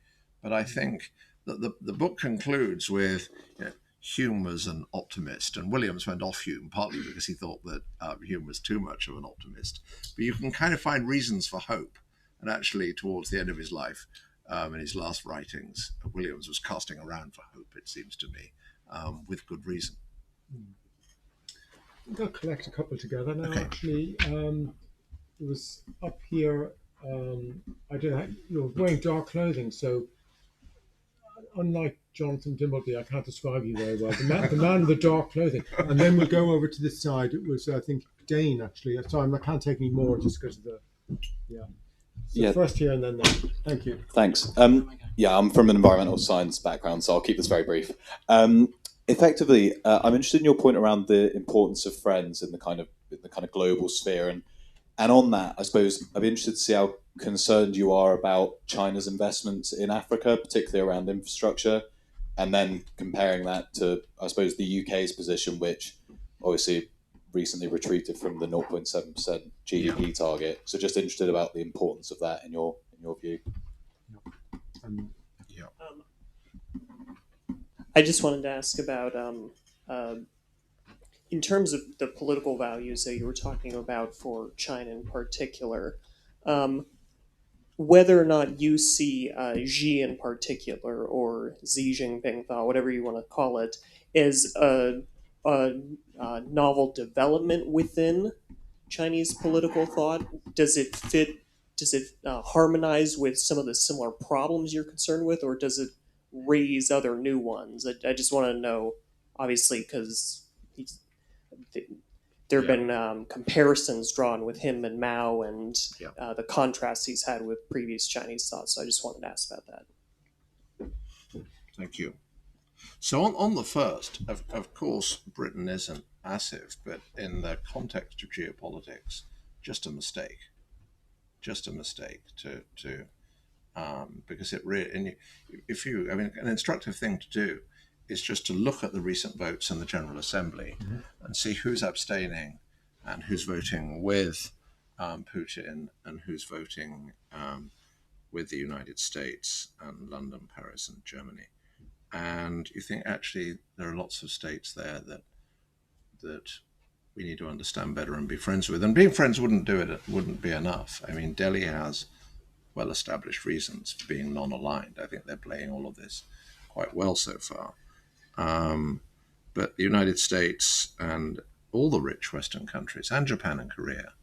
but I think that the book concludes with, Hume was an optimist, and Williams went off Hume partly because he thought that Hume was too much of an optimist. But you can kind of find reasons for hope. And actually, towards the end of his life, in his last writings, Williams was casting around for hope, it seems to me, with good reason. I think I'll collect a couple together now. Okay. Actually, it was up here. I don't know. You're wearing dark clothing, so unlike Jonathan Dimbleby, I can't describe you very well. The man with the dark clothing. And then we'll go over to this side. It was, I think, Dane, actually. Sorry, I can't take any more just because of the... So first here and then there. Thank you. Thanks. I'm from an environmental science background, so I'll keep this very brief. Effectively, I'm interested in your point around the importance of friends in the kind of global sphere. And on that, I suppose I'd be interested to see how concerned you are about China's investments in Africa, particularly around infrastructure, and then comparing that to, I suppose, the UK's position, which obviously recently retreated from the 0.7% GDP target. So just interested about the importance of that in your view. I just wanted to ask about, in terms of the political values that you were talking about for China in particular, whether or not you see Xi in particular, or Xi Jinping, whatever you want to call it, as a novel development within Chinese political thought. Does it fit? Does it harmonize with some of the similar problems you're concerned with, or does it raise other new ones? I just want to know, obviously, because there have been comparisons drawn with him and Mao, and the contrast he's had with previous Chinese thought. So I just wanted to ask about that. Thank you. So on the first, of course, Britain isn't passive, but in the context of geopolitics, just a mistake. Just a mistake to because it really, and I mean, an instructive thing to do is just to look at the recent votes in the General Assembly and see who's abstaining and who's voting with Putin and who's voting with the United States and London, Paris, and Germany. And you think actually there are lots of states there that we need to understand better and be friends with. And being friends wouldn't do it. It wouldn't be enough. I mean, Delhi has well-established reasons for being non-aligned. I think they're playing all of this quite well so far. But the United States and all the rich Western countries and Japan and Korea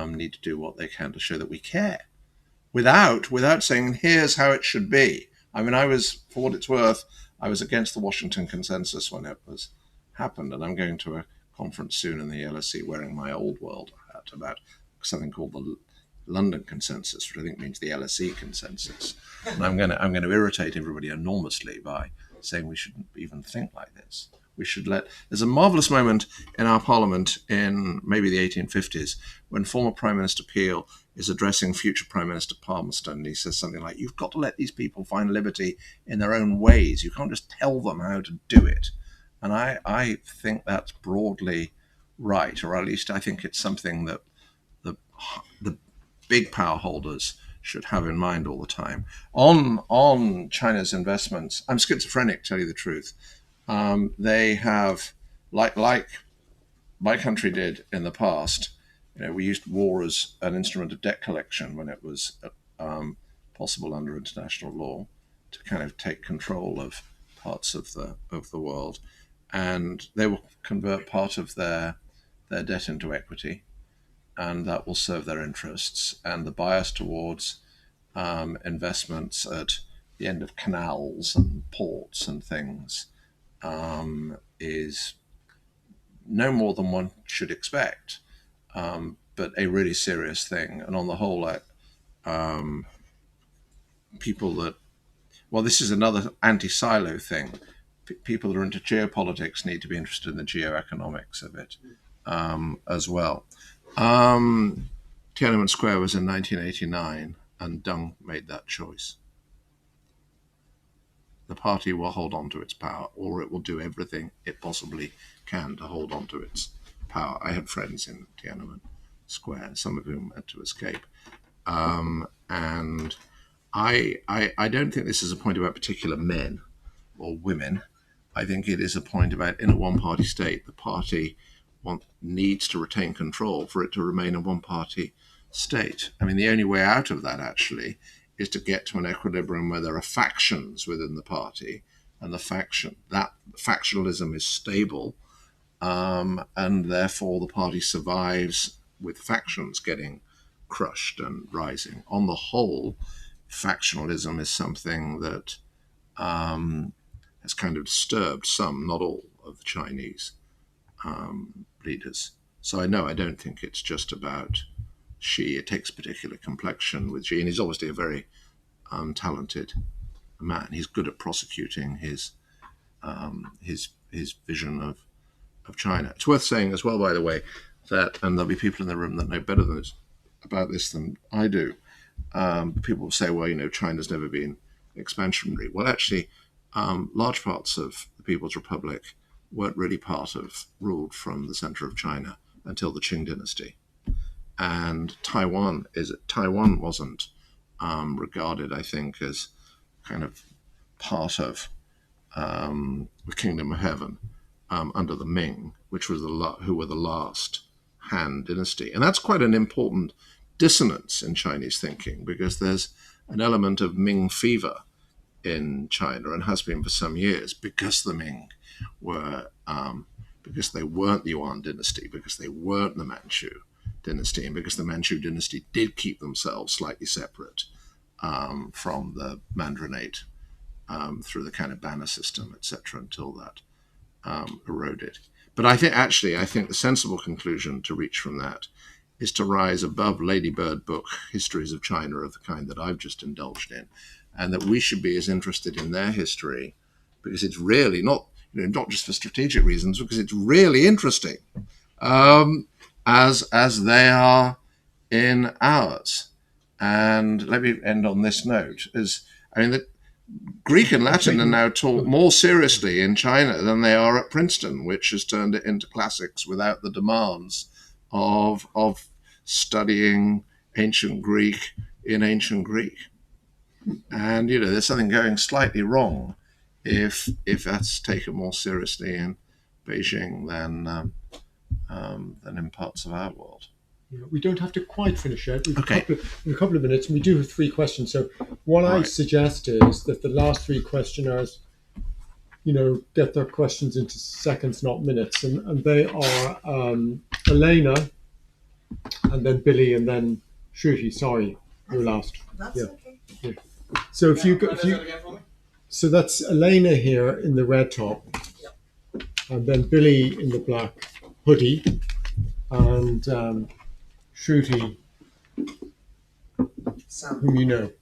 need to do what they can to show that we care without saying, here's how it should be. I mean, for what it's worth, I was against the Washington Consensus when it happened, and I'm going to a conference soon in the LSE wearing my old world hat about something called the London Consensus, which I think means the LSE Consensus. And I'm going to irritate everybody enormously by saying we shouldn't even think like this. We should there's a marvelous moment in our parliament in maybe the 1850s when former Prime Minister Peel is addressing future Prime Minister Palmerston, and he says something like, you've got to let these people find liberty in their own ways. You can't just tell them how to do it. And I think that's broadly right, or at least I think it's something that the big power holders should have in mind all the time. On China's investments, I'm schizophrenic, to tell you the truth. They have, like my country did in the past, we used war as an instrument of debt collection when it was possible under international law to kind of take control of parts of the world. And they will convert part of their debt into equity, and that will serve their interests. And the bias towards investments at the end of canals and ports and things is no more than one should expect, but a really serious thing. And on the whole, people that, well, this is another anti-silo thing. People that are into geopolitics need to be interested in the geoeconomics of it as well. Tiananmen Square was in 1989, and Deng made that choice. The party will hold on to its power, or it will do everything it possibly can to hold on to its power. I had friends in Tiananmen Square, some of whom had to escape. And I don't think this is a point about particular men or women. I think it is a point about, in a one-party state, the party needs to retain control for it to remain a one-party state. I mean, the only way out of that, actually, is to get to an equilibrium where there are factions within the party, and that factionalism is stable, and therefore the party survives with factions getting crushed and rising. On the whole, factionalism is something that has kind of disturbed some, not all, of the Chinese leaders. So I don't think it's just about Xi. It takes a particular complexion with Xi, and he's obviously a very talented man. He's good at prosecuting his vision of China. It's worth saying as well, by the way, that, and there'll be people in the room that know better about this than I do. People will say, well, China's never been expansionary. Well, actually, large parts of the People's Republic weren't really ruled from the center of China until the Qing dynasty. And Taiwan wasn't regarded, I think, as kind of part of the Kingdom of Heaven under the Ming, which was who were the last Han dynasty. And that's quite an important dissonance in Chinese thinking, because there's an element of Ming fever in China, and has been for some years, because the Ming were, because they weren't the Yuan dynasty, because they weren't the Manchu dynasty, and because the Manchu dynasty did keep themselves slightly separate from the Mandarinate through the kind of banner system, etc., until that eroded. But I think the sensible conclusion to reach from that is to rise above Ladybird book histories of China of the kind that I've just indulged in, and that we should be as interested in their history, because it's really not just for strategic reasons, because it's really interesting, as they are in ours. And let me end on this note: the Greek and Latin are now taught more seriously in China than they are at Princeton, which has turned it into classics without the demands of studying ancient Greek in ancient Greek. And there's something going slightly wrong if that's taken more seriously in Beijing than in parts of our world. We don't have to quite finish yet. We've Okay. a couple of minutes, and we do have 3 questions. So what I Right. suggest is that the last 3 questioners, get their questions into seconds, not minutes. And they are Elena, and then Billy, and then Shruti. Sorry, you're last. That's Yeah. okay. Yeah. So so that's Elena here in the red top, and then Billy in the black hoodie, and Shruti, whom you know.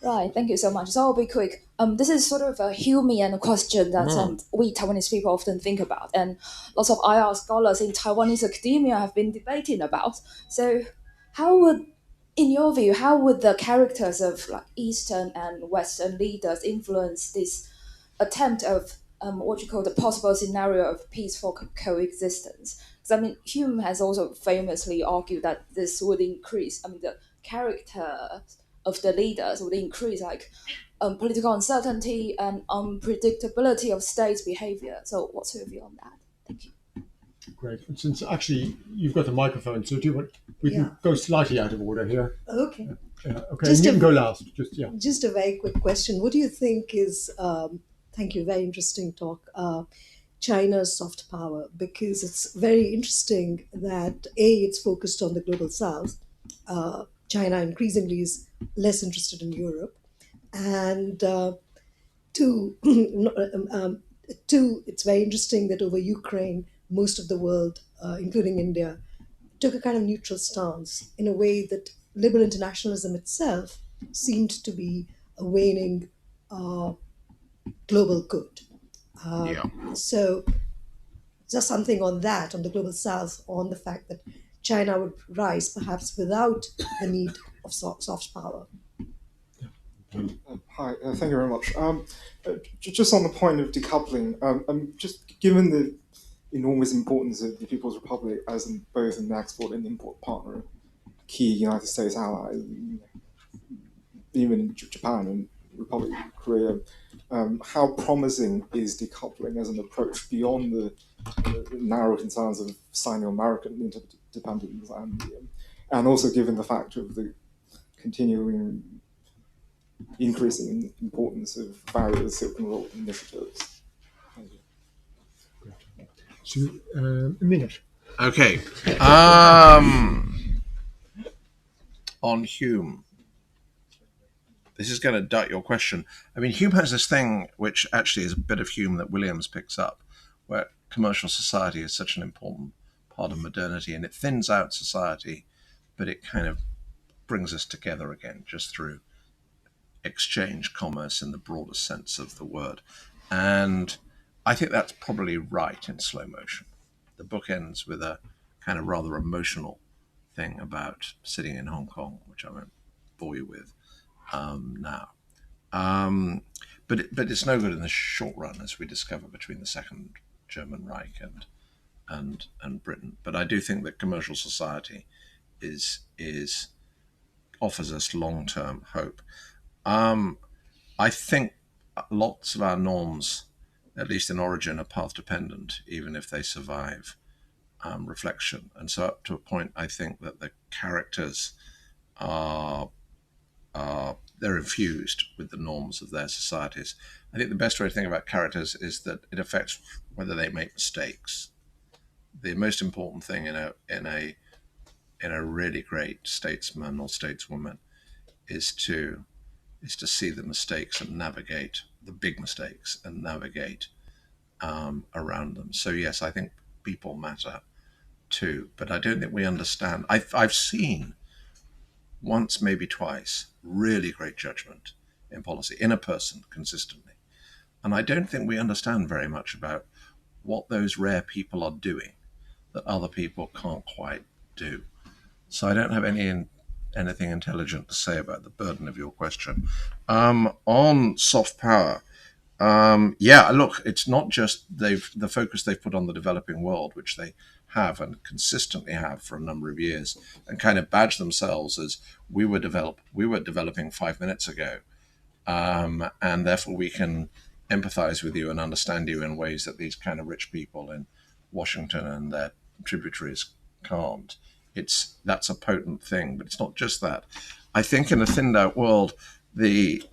Right, thank you so much. So I'll be quick. This is sort of a Humean question that we Taiwanese people often think about, and lots of IR scholars in Taiwanese academia have been debating about. So, in your view, how would the characters of like Eastern and Western leaders influence this attempt of what you call the possible scenario of peaceful coexistence? Because Hume has also famously argued that this would increase. The character of the leaders would increase, political uncertainty and unpredictability of states' behavior. So, what's your view on that? Thank you. Great. And since actually you've got the microphone, so we can go slightly out of order here. Okay. Okay, and you can go last. Just a very quick question. What do you think is, thank you, very interesting talk, China's soft power? Because it's very interesting that it's focused on the global south. China increasingly is less interested in Europe. And two, it's very interesting that over Ukraine, most of the world, including India, took a kind of neutral stance in a way that liberal internationalism itself seemed to be a waning global good. So just something on that, on the global south, on the fact that China would rise perhaps without the need of soft power. Hi, thank you very much. Just on the point of decoupling, just given the enormous importance of the People's Republic as both an export and import partner, key United States ally, even in Japan and Republic of Korea, how promising is decoupling as an approach beyond the narrow concerns of Sino-American interdependence, and also given the fact of the continuing increasing importance of various Silk Road initiatives. Thank you. So, a minute. Okay. On Hume. This is going to duck your question. Hume has this thing, which actually is a bit of Hume that Williams picks up, where commercial society is such an important part of modernity, and it thins out society, but it kind of brings us together again just through exchange, commerce in the broadest sense of the word. And I think that's probably right in slow motion. The book ends with a kind of rather emotional thing about sitting in Hong Kong, which I won't bore you with now. but it's no good in the short run, as we discover between the Second German Reich and Britain. But I do think that commercial society is offers us long-term hope. I think lots of our norms, at least in origin, are path dependent, even if they survive reflection. And so up to a point, I think that the characters they're infused with the norms of their societies. I think the best way to think about characters is that it affects whether they make mistakes. The most important thing in a really great statesman or stateswoman is to see the mistakes and navigate the big mistakes and navigate around them. So yes, I think people matter too, but I don't think we understand. I've seen once, maybe twice, really great judgment in policy in a person consistently, and I don't think we understand very much about what those rare people are doing that other people can't quite do. So I don't have anything intelligent to say about the burden of your question. On soft power, look, it's not just the focus they've put on the developing world, which they have and consistently have for a number of years, and kind of badge themselves as we were developing 5 minutes ago, and therefore we can empathize with you and understand you in ways that these kind of rich people in Washington and their tributaries can't. That's a potent thing, but it's not just that. I think in a thinned out world, this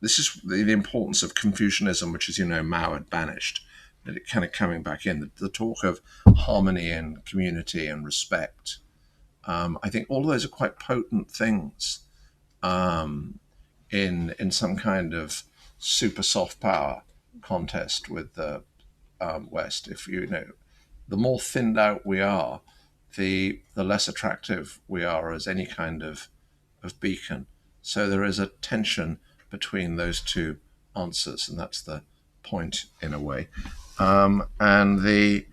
is the importance of Confucianism, which, as you know, Mao had banished, that it kind of coming back in. The talk of harmony and community and respect. I think all of those are quite potent things in some kind of super soft power contest with the West. If you know, the more thinned out we are, the less attractive we are as any kind of beacon. So there is a tension between those two answers, and that's the point in a way. And the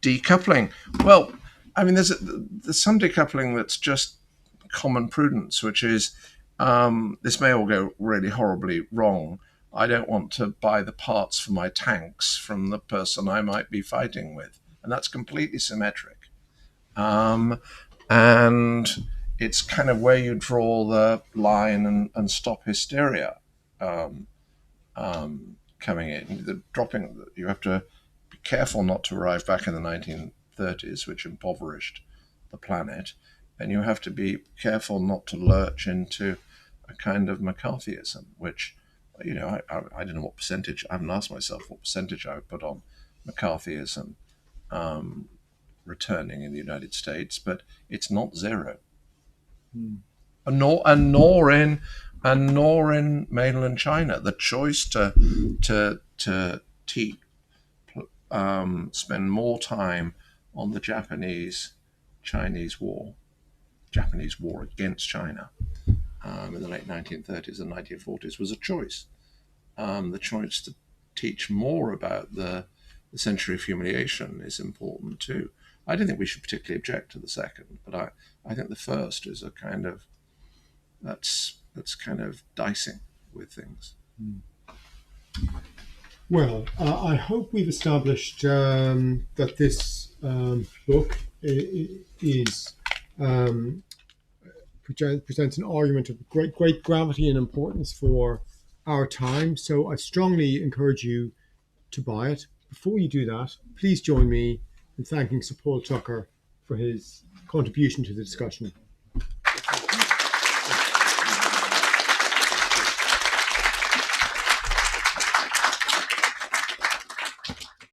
decoupling, well, I mean, there's some decoupling that's just common prudence, which is this may all go really horribly wrong. I don't want to buy the parts for my tanks from the person I might be fighting with, and that's completely symmetric. And it's kind of where you draw the line and stop hysteria coming in. You have to be careful not to arrive back in the 1930s, which impoverished the planet, and you have to be careful not to lurch into a kind of McCarthyism, which, you know, I don't know what percentage, I haven't asked myself what percentage I would put on McCarthyism returning in the United States, but it's not zero. And nor in mainland China. The choice to spend more time on the Japanese war against China in the late 1930s and 1940s was a choice. The choice to teach more about the century of humiliation is important too. I don't think we should particularly object to the second, but I think the first is a kind of that's kind of dicing with things. Well, I hope we've established that this book presents an argument of great gravity and importance for our time. So I strongly encourage you to buy it. Before you do that, please join me in thanking Sir Paul Tucker for his contribution to the discussion.